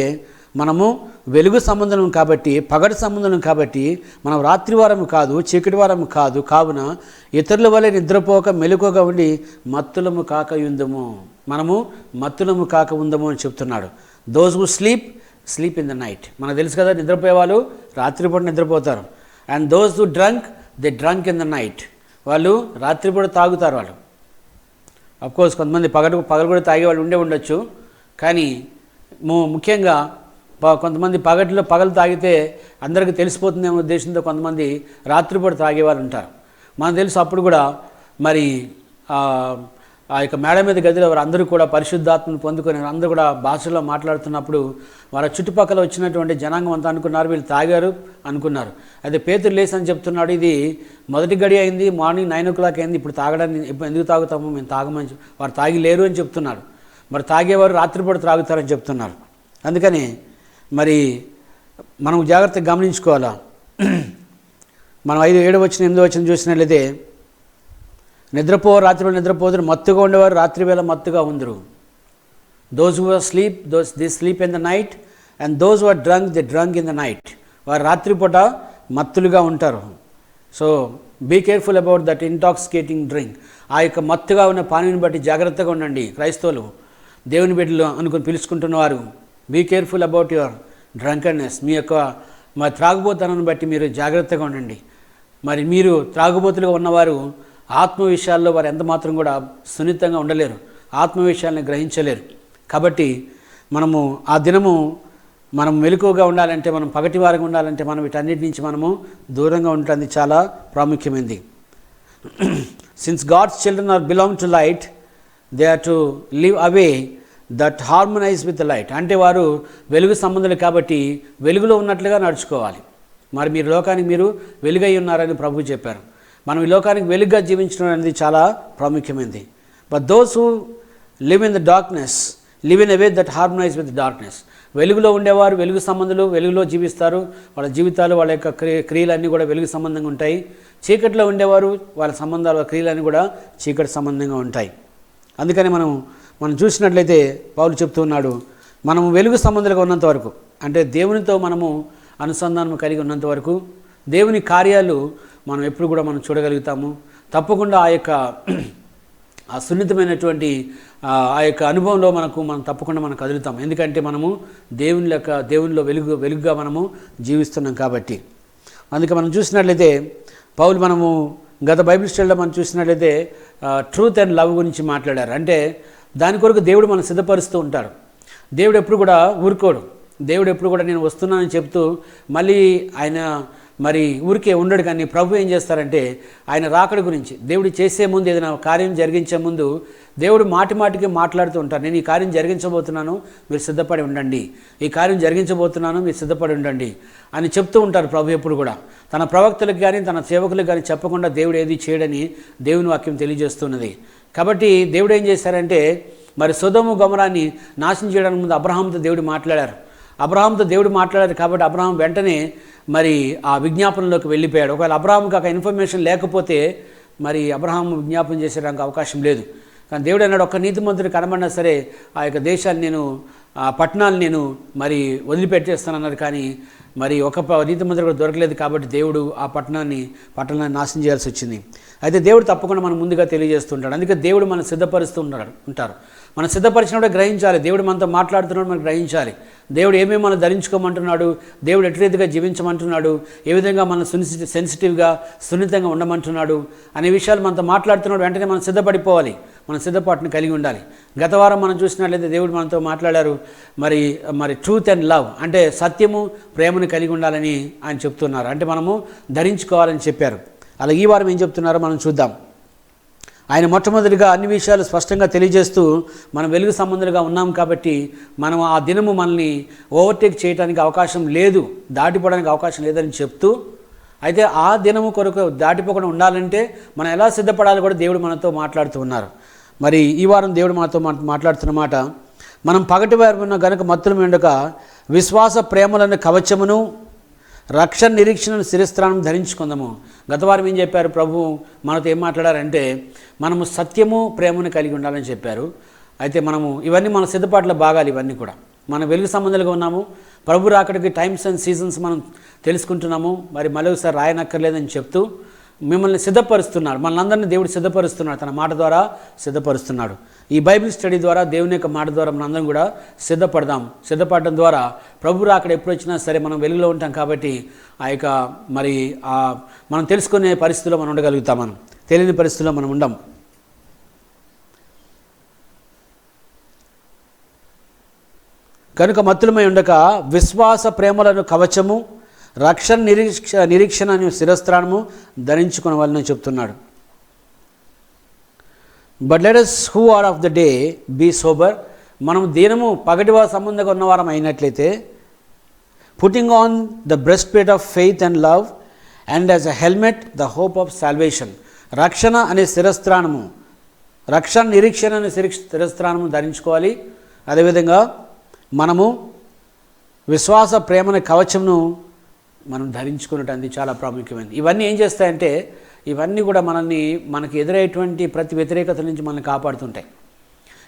మనము వెలుగు సంబంధం కాబట్టి, పగటి సంబంధం కాబట్టి, మనం రాత్రివారం కాదు, చీకటి వారం కాదు. కావున ఇతరుల వలె నిద్రపోక మెలకువగా ఉండి మత్తులము కాక ఉందము, మనము మత్తులము కాక ఉందము అని చెప్తున్నాడు. Those who sleep in the night, మనకు తెలుసు కదా, నిద్రపోయే వాళ్ళు రాత్రిపూట నిద్రపోతారు. And those who they drunk in the night, వాళ్ళు రాత్రిపూట తాగుతారు. వాళ్ళు అఫ్కోర్స్ కొంతమంది పగలు కూడా తాగే వాళ్ళు ఉండొచ్చు. కానీ ముఖ్యంగా కొంతమంది పగలు తాగితే అందరికీ తెలిసిపోతుందేమో ఉద్దేశంతో కొంతమంది రాత్రిపూట తాగేవాళ్ళు ఉంటారు. మనకు తెలుసు అప్పుడు కూడా మరి ఆ యొక్క మేడ మీద గదిలో వారు అందరూ కూడా పరిశుద్ధాత్మను పొందుకొని అందరూ కూడా భాషలో మాట్లాడుతున్నప్పుడు వాళ్ళ చుట్టుపక్కల వచ్చినటువంటి జనాంగం అంతా అనుకున్నారు వీళ్ళు తాగారు అనుకున్నారు. అయితే పేతురు లేసి అని చెప్తున్నాడు, ఇది మొదటి గడి అయింది, మార్నింగ్ 9 o'clock అయింది, ఇప్పుడు తాగడానికి ఎందుకు తాగుతాము, మేము తాగమని వారు తాగి లేరు అని చెప్తున్నారు. మరి తాగేవారు రాత్రిపూట తాగుతారని చెప్తున్నారు. అందుకని మరి మనం జాగ్రత్తగా గమనించుకోవాలా. మనం 5, 7 వచ్చిన 8 వచ్చిన చూసినట్లయితే, రాత్రివేళ నిద్రపోదురు, మత్తుగా ఉండేవారు రాత్రి వేళ మత్తుగా ఉందరు. Those who are sleep they sleep in the night and those who are drunk they drunk in the night, వారు రాత్రిపూట మత్తులుగా ఉంటారు. So be careful about that intoxicating drink. ఆ యొక్క మత్తుగా ఉన్న పానీని బట్టి జాగ్రత్తగా ఉండండి క్రైస్తవులు. దేవుని బిడ్డలు అనుకుని పిలుచుకుంటున్నవారు బీ కేర్ఫుల్ అబౌట్ యువర్ డ్రంకర్నెస్. మీ యొక్క మరి త్రాగుబోతనాన్ని బట్టి మీరు జాగ్రత్తగా ఉండండి. మరి మీరు త్రాగుబోతులుగా ఉన్నవారు ఆత్మ విషయాల్లో వారు ఎంత మాత్రం కూడా సున్నితంగా ఉండలేరు, ఆత్మ విషయాలను గ్రహించలేరు. కాబట్టి మనము ఆ దినము మనం మెలకువగా ఉండాలంటే, మనం పగటివారంగా ఉండాలంటే మనం వీటన్నిటి నుంచి మనము దూరంగా ఉండటం చాలా ప్రాముఖ్యమైనది. Since God's children are belong to light, they are to live a way that harmonize with the light. అంటే వారు వెలుగు సంబంధాలు కాబట్టి వెలుగులో ఉన్నట్లుగా నడుచుకోవాలి. మరి మీరు లోకానికి మీరు వెలుగై ఉన్నారని ప్రభువు చెప్పారు. మనం ఈ లోకానికి వెలుగుగా జీవించడం అనేది చాలా ప్రాముఖ్యమైనది. But those who live in the darkness live in a way that harmonize with darkness. వెలుగులో ఉండేవారు వెలుగు సంబంధులు వెలుగులో జీవిస్తారు. వాళ్ళ జీవితాలు వాళ్ళ యొక్క క్రియలన్నీ కూడా వెలుగు సంబంధంగా ఉంటాయి. చీకటిలో ఉండేవారు వాళ్ళ సంబంధాలు వాళ్ళ క్రియలన్నీ కూడా చీకటి సంబంధంగా ఉంటాయి. అందుకని మనం చూసినట్లయితే పౌలు చెప్తూ ఉన్నాడు, మనము వెలుగు సంబంధాలుగా ఉన్నంత వరకు, అంటే దేవునితో మనము అనుసంధానం కలిగి ఉన్నంత వరకు దేవుని కార్యాలు మనం ఎప్పుడు కూడా మనం చూడగలుగుతాము. తప్పకుండా ఆ సున్నితమైనటువంటి ఆ యొక్క అనుభవంలో మనం తప్పకుండా మనం కదులుతాం. ఎందుకంటే మనము దేవునిలో వెలుగుగా మనము జీవిస్తున్నాం కాబట్టి. అందుకే మనం చూసినట్లయితే పౌలు మనము గత బైబిల్ స్టడీలో మనం చూసినట్లయితే ట్రూత్ అండ్ లవ్ గురించి మాట్లాడారు. అంటే దాని కొరకు దేవుడు మనం సిద్ధపరుస్తూ ఉంటాడు. దేవుడు ఎప్పుడు కూడా ఊరుకోడు. దేవుడు ఎప్పుడు కూడా నేను వస్తున్నానని చెప్తూ మళ్ళీ ఆయన మరి ఊరికే ఉండడు. కానీ ప్రభు ఏం చేస్తారంటే ఆయన రాకడ గురించి దేవుడు చేసే ముందు, ఏదైనా కార్యం జరిగించే ముందు దేవుడు మాటికి మాట్లాడుతూ ఉంటారు. నేను ఈ కార్యం జరిగించబోతున్నాను, మీరు సిద్ధపడి ఉండండి, ఈ కార్యం జరిగించబోతున్నాను, మీరు సిద్ధపడి ఉండండి అని చెప్తూ ఉంటారు ప్రభు ఎప్పుడు కూడా. తన ప్రవక్తలకు కానీ తన సేవకులకు కానీ చెప్పకుండా దేవుడు ఏది చేయడని దేవుని వాక్యం తెలియజేస్తున్నది. కాబట్టి దేవుడు ఏం చేశారంటే మరి సొదొమ గొమొరాని నాశనం చేయడానికి ముందు అబ్రహాంతో దేవుడు మాట్లాడారు. కాబట్టి అబ్రహాం వెంటనే మరి ఆ విజ్ఞాపనలోకి వెళ్ళిపోయాడు. ఒకవేళ అబ్రహాంకి ఒక ఇన్ఫర్మేషన్ లేకపోతే మరి అబ్రహాం విజ్ఞాపన చేసేడానికి అవకాశం లేదు. కానీ దేవుడు అన్నాడు, ఒక్క నీతిమంతుడు కనబడినా సరే ఆ యొక్క దేశాన్ని ఆ పట్టణాలు నేను మరి వదిలిపెట్టేస్తానన్నారు. కానీ మరి ఒక నీతిమంతుడు కూడా దొరకలేదు. కాబట్టి దేవుడు ఆ పట్టణాన్ని నాశనం చేయాల్సి వచ్చింది. అయితే దేవుడు తప్పకుండా మనం ముందుగా తెలియజేస్తుంటాడు. అందుకే దేవుడు మనం సిద్ధపరుస్తూ ఉంటారు. మనం సిద్ధపరిచినప్పుడే గ్రహించాలి. దేవుడు మనతో మాట్లాడుతున్నాడు, మనం గ్రహించాలి. దేవుడు ఏమేమి మనం ధరించుకోమంటున్నాడు, దేవుడు ఎటు రీతిగా జీవించమంటున్నాడు, ఏ విధంగా మనం సెన్సిటివ్గా సున్నితంగా ఉండమంటున్నాడు అనే విషయాలు మనతో మాట్లాడుతున్నాడు. వెంటనే మనం సిద్ధపడిపోవాలి, మన సిద్ధపాటును కలిగి ఉండాలి. గత వారం మనం చూసినట్లయితే దేవుడు మనతో మాట్లాడారు. మరి ట్రూత్ అండ్ లవ్ అంటే సత్యము ప్రేమను కలిగి ఉండాలని ఆయన చెప్తున్నారు. అంటే మనము ధరించుకోవాలని చెప్పారు. అలా ఈ వారం ఏం చెప్తున్నారో మనం చూద్దాం. ఆయన మొట్టమొదటిగా అన్ని విషయాలు స్పష్టంగా తెలియజేస్తూ మనం వెలుగు సంబంధులుగా ఉన్నాం కాబట్టి మనం ఆ దినము మనల్ని ఓవర్టేక్ చేయడానికి అవకాశం లేదు, దాటిపోవడానికి అవకాశం లేదని చెప్తూ, అయితే ఆ దినము కొరకు దాటిపోకుండా ఉండాలంటే మనం ఎలా సిద్ధపడాలి కూడా దేవుడు మనతో మాట్లాడుతూ ఉన్నారు. మరి ఈ వారం దేవుడు మనతో మాట్లాడుతున్నమాట, మనం పగటివారు ఉన్న గనుక మత్తులము ఉండక విశ్వాస ప్రేమలను కవచమును రక్షణ నిరీక్షణను శిరస్త్రానం ధరించుకుందాము. గత వారం ఏం చెప్పారు ప్రభు మనతో ఏం మాట్లాడారంటే మనము సత్యము ప్రేమను కలిగి ఉండాలని చెప్పారు. అయితే మనము ఇవన్నీ మన సిద్ధపాట్ల భాగాలు. ఇవన్నీ కూడా మనం వెలుగు సంబంధాలుగా ఉన్నాము. ప్రభు రాకడికి టైమ్స్ అండ్ సీజన్స్ మనం తెలుసుకుంటున్నాము. మరి మళ్ళీ ఒకసారి రాయనక్కర్లేదని చెప్తూ మిమ్మల్ని సిద్ధపరుస్తున్నాడు. మనందరినీ దేవుడు సిద్ధపరుస్తున్నాడు, తన మాట ద్వారా సిద్ధపరుస్తున్నాడు. ఈ బైబిల్ స్టడీ ద్వారా దేవుని యొక్క మాట ద్వారా మనందరం కూడా సిద్ధపడడం ద్వారా ప్రభు రాకడ ఎప్పుడు వచ్చినా సరే మనం వెలుగులో ఉంటాం. కాబట్టి ఆ యొక్క మరి మనం తెలుసుకునే పరిస్థితిలో మనం ఉండగలుగుతాం. మనం తెలియని పరిస్థితిలో మనం ఉండం. కనుక మత్తులమై ఉండక విశ్వాస ప్రేమలను కవచము రక్షణ నిరీక్షణ అనే శిరస్త్రాణము ధరించుకునవాలని చెప్తున్నాడు. But let us who are of the day be sober. మనం దినము పగటివా సంబంధంగా ఉన్నవారం అయినట్లయితే putting on the breast plate of faith and love and as a helmet the hope of salvation. రక్షణ అనే శిరస్త్రాణము, రక్షణ నిరీక్షణ అనే శిరస్త్రాణము ధరించుకోవాలి. అదేవిధంగా మనము విశ్వాస ప్రేమన కవచమును మనం ధరించుకున్నట్టు చాలా ప్రాముఖ్యమైనది. ఇవన్నీ ఏం చేస్తాయంటే ఇవన్నీ కూడా మనకి ఎదురయ్యేటువంటి ప్రతి వ్యతిరేకత నుంచి మనల్ని కాపాడుతుంటాయి.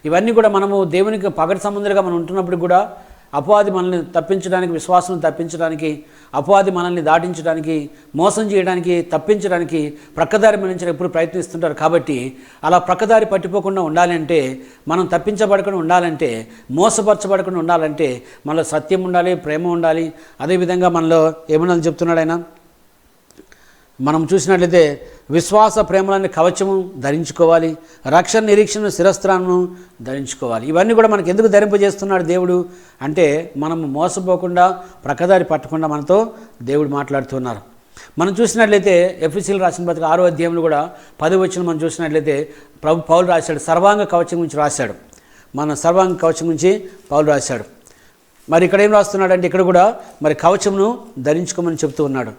ఇవన్నీ కూడా మనము దేవునికి పగటి సంబంధాలుగా మనం ఉంటున్నప్పుడు కూడా అపవాది మనల్ని తప్పించడానికి, విశ్వాసం తప్పించడానికి, అపవాది మనల్ని దాటించడానికి, మోసం చేయడానికి, తప్పించడానికి, ప్రక్కదారి మళ్లించడానికి ఎప్పుడు ప్రయత్నిస్తుంటారు. కాబట్టి అలా ప్రక్కదారి పట్టిపోకుండా ఉండాలంటే, మనం తప్పించబడకుండా ఉండాలంటే, మోసపరచబడకుండా ఉండాలంటే మనలో సత్యం ఉండాలి, ప్రేమ ఉండాలి. అదేవిధంగా మనలో ఏమన్నా చెప్తున్నాడు ఆయన, మనం చూసినట్లయితే విశ్వాస ప్రేమలని కవచము ధరించుకోవాలి, రక్షణ నిరీక్షణ శిరస్త్రాలను ధరించుకోవాలి. ఇవన్నీ కూడా మనకు ఎందుకు ధరింపజేస్తున్నాడు దేవుడు అంటే, మనం మోసపోకుండా, ప్రక్కదారి పట్టకుండా మనతో దేవుడు మాట్లాడుతున్నారు. మనం చూసినట్లయితే ఎఫెసీయులకు రాసిన పత్రిక 6వ అధ్యాయంలో కూడా 10వ వచనం మనం చూసినట్లయితే పౌలు రాశాడు, సర్వాంగ కవచం గురించి రాశాడు. మన సర్వాంగ కవచం గురించి పౌలు రాశాడు. మరి ఇక్కడ ఏం రాస్తున్నాడు అంటే, ఇక్కడ కూడా మరి కవచమును ధరించుకోమని చెప్తూ ఉన్నాడు.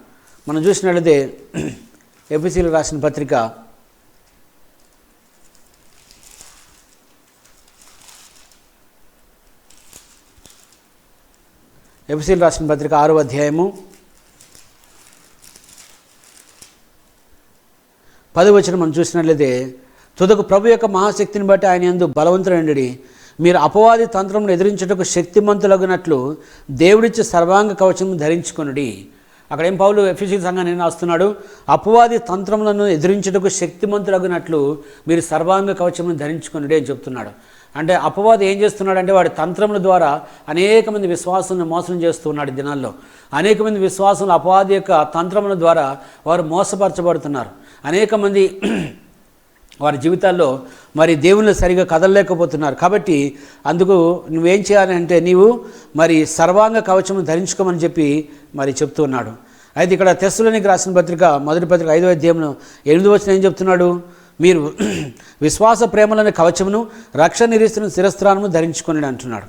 మనం చూసినట్లయితే ఎఫెసీయులకు రాసిన పత్రిక 6వ అధ్యాయము 10వ వచనం మనం చూసినట్లయితే, తుదకు ప్రభు యొక్క మహాశక్తిని బట్టి ఆయన యందు బలవంతుడైండి, మీరు అపవాది తంత్రమును ఎదిరించుటకు శక్తిమంతులగునట్లు దేవుడిచ్చే సర్వాంగ కవచము ధరించుకొనుడి. అక్కడ ఏం పౌలు ఎఫెసీయుల సంఘాన్ని రాస్తున్నాడు, అపవాది తంత్రములను ఎదిరించుటకు శక్తిమంతులగునట్లు మీరు సర్వాంగ కవచమును ధరించుకొనుడి అని చెప్తున్నాడు. అంటే అపవాది ఏం చేస్తున్నాడు అంటే, వాడి తంత్రముల ద్వారా అనేక మంది విశ్వాసులను మోసం చేస్తున్నాడు. దినాల్లో అనేక మంది విశ్వాసులు అపవాది యొక్క తంత్రముల ద్వారా వారు మోసపరచబడుతున్నారు. అనేక మంది వారి జీవితాల్లో మరి దేవుళ్ళు సరిగా కదలలేకపోతున్నారు. కాబట్టి అందుకు నువ్వేం చేయాలి అంటే, నీవు మరి సర్వాంగ కవచము ధరించుకోమని చెప్పి మరి చెప్తూ ఉన్నాడు. అయితే ఇక్కడ తెస్సలోనికి రాసిన పత్రిక, మొదటి పత్రిక 5వ అధ్యాయంలో 8వ వచనం ఏం చెప్తున్నాడు, మీరు విశ్వాస ప్రేమలని కవచమును, రక్షణ నిరీక్షణ శిరస్త్రాలను ధరించుకొని అంటున్నాడు.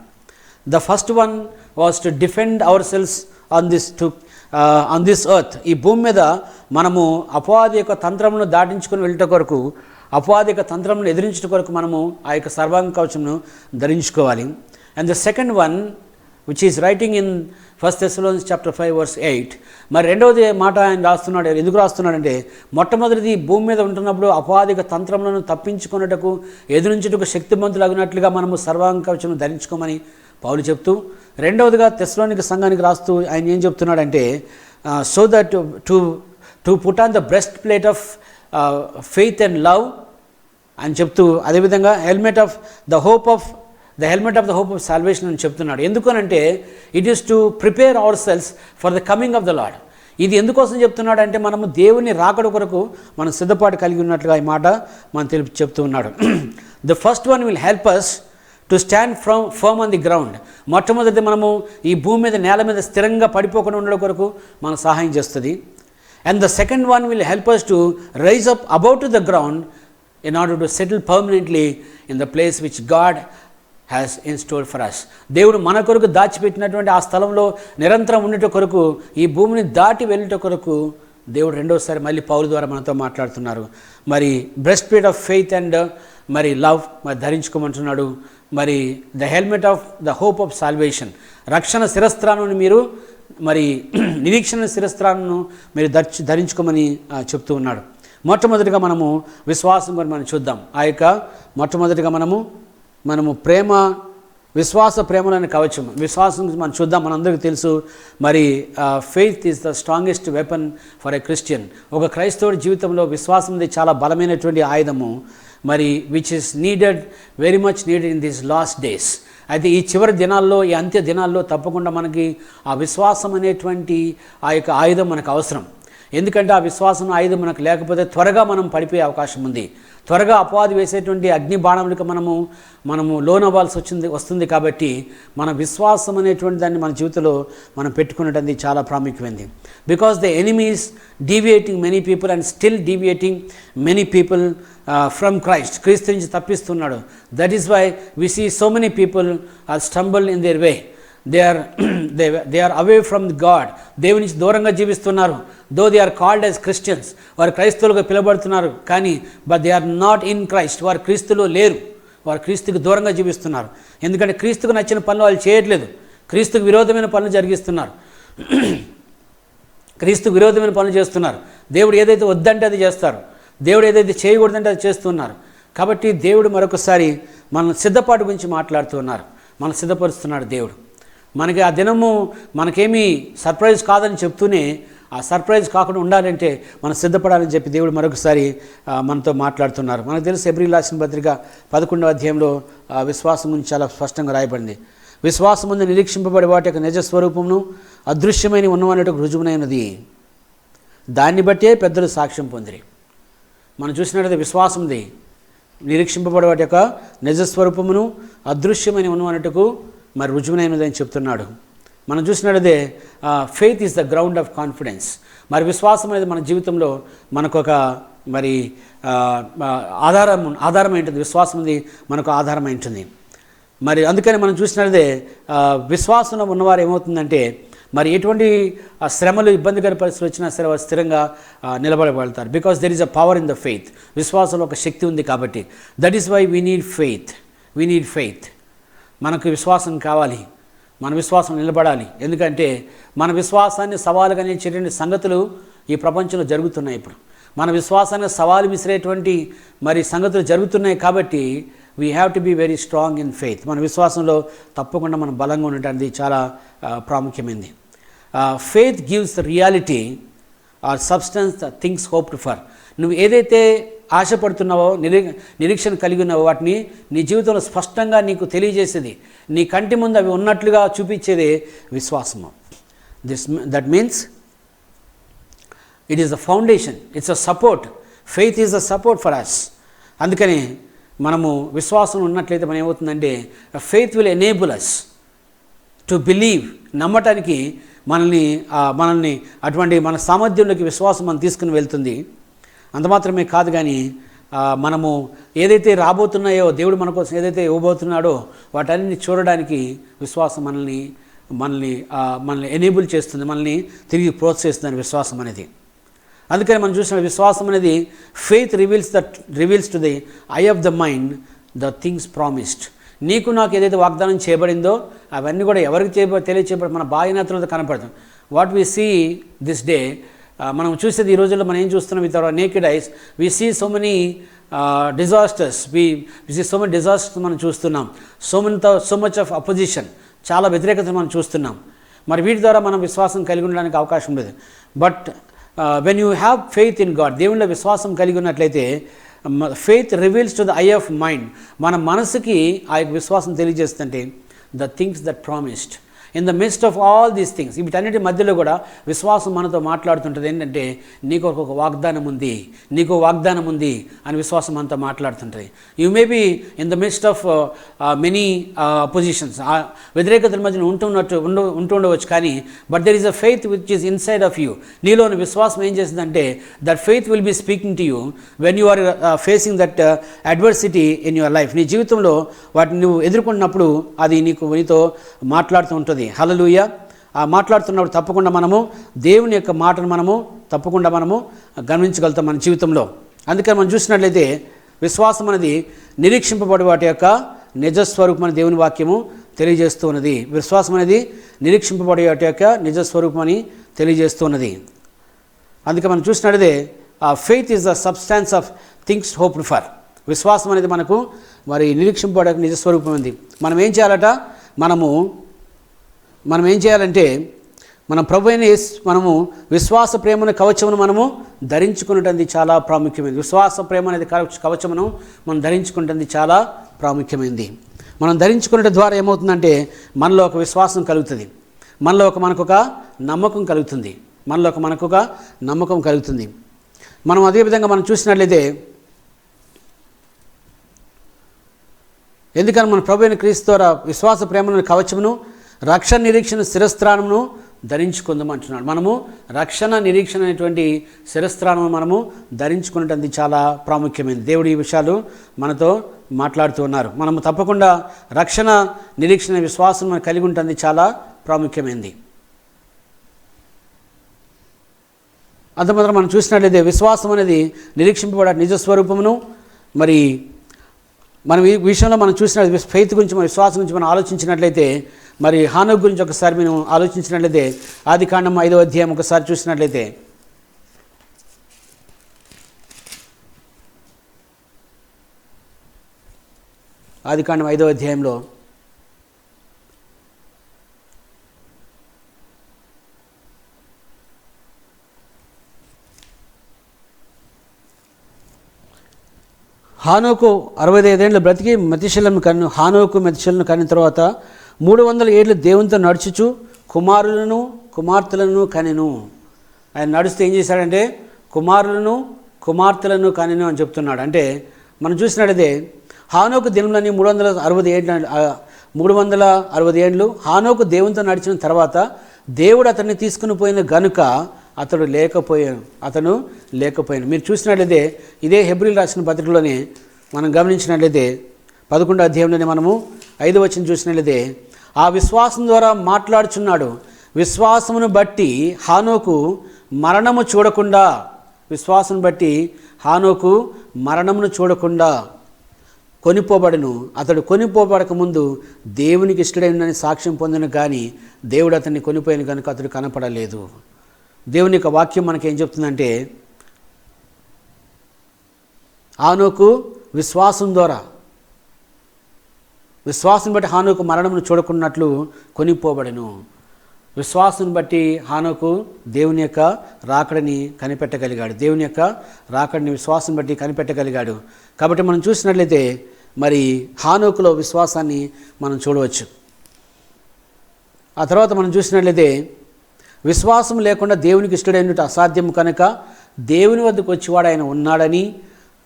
The first one was to defend our selves on this earth. ఈ భూమి మీద మనము అపవాది యొక్క తంత్రమును దాటించుకొని వెళ్ళట కొరకు, అపవాది యొక్క తంత్రమును ఎదిరించడం కొరకు మనము ఆ యొక్క సర్వాంగ కవచమును ధరించుకోవాలి. And the second one which is writing in 1 Thessalonians chapter 5 verse 8. మరి రెండవది మాట ఆయన రాస్తున్నాడు. ఎందుకు రాస్తున్నాడంటే, మొట్టమొదటిది భూమి మీద ఉంటున్నప్పుడు అపవాదిక తంత్రములను తప్పించుకున్నటకు, ఎదురించుటకు శక్తిమంతులగినట్లుగా మనము సర్వాంగ కవచమును ధరించుకోమని పౌలు చెప్తూ, రెండవదిగా తెస్సలోనిక సంఘానికి రాస్తూ ఆయన ఏం చెప్తున్నాడంటే, so that to put on the breast plate of faith and love అని చెప్తూ, అదేవిధంగా helmet of the hope of salvation అని చెప్తున్నాడు. ఎందుకనంటే, it is to prepare our cells for the coming of the lord. ఇది ఎందుకోసం చెప్తున్నాడు అంటే, మనము దేవుని రాకడ కొరకు మనం సిద్ధపాటు కలిగి ఉన్నట్లుగా ఈ మాట మనం చెప్తూ ఉన్నాడు. The first one will help us to stand firm on the ground. మొట్టమొదటి మనము ఈ భూమి మీద, నేల మీద స్థిరంగా పడిపోకుండా ఉండడం కొరకు మన సహాయం చేస్తుంది. And the second one will help us to rise up about to the ground in order to settle permanently in the place which God has in store for us. దేవుడు మన కొరకు దాచిపెట్టినటువంటి ఆ స్థలంలో నిరంతరం ఉండేట కొరకు, ఈ భూమిని దాటి వెళ్ళేట కొరకు దేవుడు రెండోసారి మళ్ళీ పౌలు ద్వారా మనతో మాట్లాడుతున్నారు. మరి breast plate of faith and మరి లవ్ మరి ధరించుకోమంటున్నాడు. మరి the helmet of the hope of salvation, రక్షణ శిరస్త్రాలను మీరు మరి నిరీక్షణ శిరస్త్రాలను మీరు ధరించుకోమని చెప్తూ ఉన్నాడు. మొట్టమొదటిగా మనము విశ్వాసం గురించి మనం చూద్దాం. ఆ యొక్క మొట్టమొదటిగా మనము విశ్వాస ప్రేమలని కవచం, విశ్వాసం గురించి మనం చూద్దాం. మనందరికీ తెలుసు, మరి faith is the strongest weapon for a Christian. ఒక క్రైస్తవుడి జీవితంలో విశ్వాసం చాలా బలమైనటువంటి ఆయుధము, మరి which is needed, very much needed in these last days. అయితే ఈ చివరి దినాల్లో, ఈ అంత్య దినాల్లో తప్పకుండా మనకి ఆ విశ్వాసం అనేటువంటి ఆ యొక్క ఆయుధం మనకు అవసరం. ఎందుకంటే ఆ విశ్వాసం ఆయుధం మనకు లేకపోతే త్వరగా మనం పడిపోయే అవకాశం ఉంది. త్వరగా అపవాది వేసేటువంటి అగ్ని బాణములకు మనము లోనవ్వాల్సి వస్తుంది. కాబట్టి మన విశ్వాసం అనేటువంటి దాన్ని మన జీవితంలో మనం పెట్టుకునేది చాలా ప్రాముఖ్యమైనది. Because the enemy is deviating many people and still deviating many people from Christ. క్రీస్తు నుంచి తప్పిస్తున్నాడు. That is why we see so many people are stumble in their way. They are away from God. దేవుని నుంచి దూరంగా జీవిస్తున్నారు. Though they are called as Christians, వారు క్రైస్తవులుగా పిలువబడుతున్నారు. కానీ but they are not in Christ. వారు క్రీస్తులో లేరు. వారు క్రీస్తుకు దూరంగా జీవిస్తున్నారు. ఎందుకంటే క్రీస్తుకు నచ్చిన పనులు వాళ్ళు చేయట్లేదు. క్రీస్తుకు విరోధమైన పనులు జరిగిస్తున్నారు. క్రీస్తుకు విరోధమైన పనులు చేస్తున్నారు. దేవుడు ఏదైతే వద్దంటే అది చేస్తారు. దేవుడు ఏదైతే చేయకూడదంటే అది చేస్తున్నారు. కాబట్టి దేవుడు మరొకసారి మన సిద్ధపాటు గురించి మాట్లాడుతూ ఉన్నారు. మనం సిద్ధపరుస్తున్నాడు దేవుడు. మనకి ఆ దినము మనకేమీ సర్ప్రైజ్ కాదని చెప్తూనే ఆ సర్ప్రైజ్ కాకుండా ఉండాలంటే మనం సిద్ధపడాలని చెప్పి దేవుడు మరొకసారి మనతో మాట్లాడుతున్నారు. మనకు తెలుసు హెబ్రీయులకు రాసిన పత్రిక 11వ అధ్యాయంలో విశ్వాసం గురించి చాలా స్పష్టంగా రాయబడింది. విశ్వాసం ముందు నిరీక్షింపబడే వాటి యొక్క నిజ స్వరూపమును అదృశ్యమైన ఉన్నవాటి రుజువునైనది, దాన్ని బట్టే పెద్దలు సాక్ష్యం పొందిరి. మనం చూసినట్లయితే విశ్వాసంది నిరీక్షింపబడే వాటి యొక్క నిజస్వరూపమును అదృశ్యమైన ఉన్నట్టుకు మరి రుజువునైనది అని చెప్తున్నాడు. మనం చూసినట్లయితే faith is the ground of confidence. మరి విశ్వాసం అనేది మన జీవితంలో మనకు ఒక మరి ఆధారం ఏంటుంది. విశ్వాసం అనేది మనకు ఆధారం ఏంటుంది. మరి అందుకని మనం చూసినట్లయితే విశ్వాసంలో ఉన్నవారు ఏమవుతుందంటే మరి ఎటువంటి శ్రమలు ఇబ్బందికర పరిస్థితులు వచ్చినా సరే వారు స్థిరంగా నిలబడగలుగుతారు. Because there is a power in the faith. విశ్వాసంలో ఒక శక్తి ఉంది కాబట్టి. That is why we need faith. మనకు విశ్వాసం కావాలి, మన విశ్వాసం నిలబడాలి. ఎందుకంటే మన విశ్వాసాన్ని సవాలుగా నిలిచేటువంటి సంగతులు ఈ ప్రపంచంలో జరుగుతున్నాయి. ఇప్పుడు మన విశ్వాసాన్ని సవాలు విసిరేటువంటి మరి సంగతులు జరుగుతున్నాయి కాబట్టి we have to be very strong in faith. మన విశ్వాసంలో తప్పకుండా మనం బలంగా ఉండటానికి చాలా ప్రాముఖ్యమైనది. Faith gives the reality or substance the things hoped for. నువ్వు ఏదైతే ఆశపడుతున్నావో, నిరీక్షణ కలిగి ఉన్నావో వాటిని నీ జీవితంలో స్పష్టంగా నీకు తెలియజేసేది, నీ కంటి ముందు అవి ఉన్నట్లుగా చూపించేది విశ్వాసము. That means it is the foundation, it's a support. Faith is a support for us. అందుకని మనము విశ్వాసం ఉన్నట్లయితే మనం ఏమవుతుందంటే faith will enable us to believe. నమ్మటానికి మనల్ని అటువంటి మన సామర్థ్యంలోకి విశ్వాసం మనం తీసుకుని వెళ్తుంది. అంత మాత్రమే కాదు కానీ మనము ఏదైతే రాబోతున్నాయో, దేవుడు మన కోసం ఏదైతే ఇవ్వబోతున్నాడో వాటన్ని చూడడానికి విశ్వాసం మనల్ని ఎనేబుల్ చేస్తుంది, మనల్ని తిరిగి ప్రోత్సహిస్తుంది విశ్వాసం అనేది. అందుకని మనం చూసిన విశ్వాసం అనేది faith reveals to the I of the mind the things promised. నీకు నాకు ఏదైతే వాగ్దానం చేయబడిందో అవన్నీ కూడా ఎవరికి తెలియచేయబడి మన బాహ్యనేత్రంతో కనపడుతుంది. What we see this day, మనం చూసేది ఈ రోజుల్లో మనం ఏం చూస్తున్నాం with our naked eyes. We see so many disasters, we see so many disasters మనం చూస్తున్నాం. సో మచ్ ఆఫ్ అపోజిషన్, చాలా వ్యతిరేకత మనం చూస్తున్నాం. మరి వీటి ద్వారా మనం విశ్వాసం కలిగి ఉండడానికి అవకాశం లేదు. But when you have faith in God, దేవునిలో విశ్వాసం కలిగి ఉన్నట్లయితే faith reveals to the eye of mind. మన మనసుకి ఆ యొక్క విశ్వాసం తెలియజేస్తుంటే the things that promised in the midst of all these things. వీటన్నిటి మధ్యలో కూడా విశ్వాసం మనతో మాట్లాడుతుంటుంది. ఏంటంటే నీకు ఒక వాగ్దానం ఉంది, నీకు వాగ్దానం ఉంది అని విశ్వాసం మనతో మాట్లాడుతుంటుంది. You may be in the midst of many positions, వ్యతిరేకతల మధ్యన ఉంటుండవచ్చు కానీ but there is a faith which is inside of you. నీలోని విశ్వాసం ఏం చేస్తుందంటే that faith will be speaking to you when you are facing that adversity in your life. నీ జీవితంలో వాటిని నువ్వు ఎదుర్కొన్నప్పుడు అది నీతో మాట్లాడుతూ ఉంటుంది. హల్లెలూయా. ఆ మాట్లాడుతున్నప్పుడు తప్పకుండా మనము దేవుని యొక్క మాటను తప్పకుండా గమనించగలుగుతాం మన జీవితంలో. అందుకని మనం చూసినట్లయితే విశ్వాసం అనేది నిరీక్షింపబడే వాటి యొక్క నిజస్వరూపం అని దేవుని వాక్యము తెలియజేస్తూ ఉన్నది. విశ్వాసం అనేది నిరీక్షింపబడే వాటి యొక్క నిజస్వరూపం అని తెలియజేస్తూ ఉన్నది. అందుకే మనం చూసినట్లయితే faith is the substance of things hoped for. విశ్వాసం అనేది మనకు మరి నిరీక్షింపబడే నిజస్వరూపం ఉంది. మనం ఏం చేయాలట, మనం ఏం చేయాలంటే మనం ప్రభు అయిన మనము విశ్వాస ప్రేమను కవచమును మనము ధరించుకునేది చాలా ప్రాముఖ్యమైనది. విశ్వాస ప్రేమ అనేది కవచమును మనం ధరించుకునేది చాలా ప్రాముఖ్యమైనది. మనం ధరించుకునే ద్వారా ఏమవుతుందంటే మనలో ఒక విశ్వాసం కలుగుతుంది, మనలో మనకొక నమ్మకం కలుగుతుంది, మనకొక నమ్మకం కలుగుతుంది. మనం అదేవిధంగా మనం చూసినట్లయితే ఎందుకని మన ప్రభు అయిన క్రీస్తు ద్వారా విశ్వాస ప్రేమను కవచమును రక్షణ నిరీక్షణ శిరస్త్రాణమును ధరించుకుందాం అంటున్నాడు. మనము రక్షణ నిరీక్షణ అనేటువంటి శిరస్త్రాణము మనము ధరించుకునేది చాలా ప్రాముఖ్యమైనది. దేవుడు ఈ విషయాలు మనతో మాట్లాడుతూ ఉన్నారు. మనము తప్పకుండా రక్షణ నిరీక్షణ విశ్వాసం మనం కలిగి ఉంటుంది చాలా ప్రాముఖ్యమైనది. అంతమాత్రం మనం చూసినట్లయితే విశ్వాసం అనేది నిరీక్షింపబడే నిజస్వరూపమును మరి మనం ఈ విషయంలో మనం చూసిన ఫెయిత్ గురించి, మన విశ్వాసం గురించి మనం ఆలోచించినట్లయితే మరి హానోకు గురించి ఒకసారి మనం ఆలోచించినట్లయితే ఆదికాండం 5వ అధ్యాయం ఒకసారి చూసినట్లయితే ఆదికాండం 5వ అధ్యాయంలో హానోకు 65 ఏళ్ళు బ్రతికి మెతుషెలను కన్ను. హానోకు మెతుషెలను కనిన తర్వాత 300 ఏళ్ళు దేవునితో నడుచుచు కుమారులను కుమార్తెలను కనెను. ఆయన నడుస్తూ ఏం చేశాడంటే కుమారులను కుమార్తెలను కనెను అని చెప్తున్నాడు. అంటే మనం చూసినట్లయితే హానోకు దినములని 360 ఏళ్ళు. హానోకు దేవునితో నడిచిన తర్వాత దేవుడు అతన్ని తీసుకుని పోయిన గనుక అతను లేకపోయాను. మీరు చూసినట్లయితే ఇదే హెబ్రీలు రాసిన పత్రికలోనే మనం గమనించినట్లయితే 11వ అధ్యాయంలోనే మనము 5వ వచనం చూసినట్లయితే ఆ విశ్వాసం ద్వారా మాట్లాడుచున్నాడు. విశ్వాసమును బట్టి హానోకు మరణము చూడకుండా కొనిపోబడను. అతడు కొనిపోబడక ముందు దేవునికి ఇష్టడైనని సాక్ష్యం పొందిన కానీ దేవుడు అతన్ని కొనిపోయిన కనుక అతడు కనపడలేదు. దేవుని యొక్క వాక్యం మనకేం చెప్తుందంటే హానోకు విశ్వాసం బట్టి హానోకు మరణమును చూడకున్నట్లు కొనిపోబడెను. విశ్వాసం బట్టి హానోకు దేవుని యొక్క రాకడని కనిపెట్టగలిగాడు. విశ్వాసం బట్టి కనిపెట్టగలిగాడు. కాబట్టి మనం చూసినట్లయితే మరి హానోకులో విశ్వాసాన్ని మనం చూడవచ్చు. ఆ తర్వాత మనం చూసినట్లయితే విశ్వాసం లేకుండా దేవునికి ఇష్టడైనట్టు అసాధ్యం కనుక దేవుని వద్దకు వచ్చేవాడు ఆయన ఉన్నాడని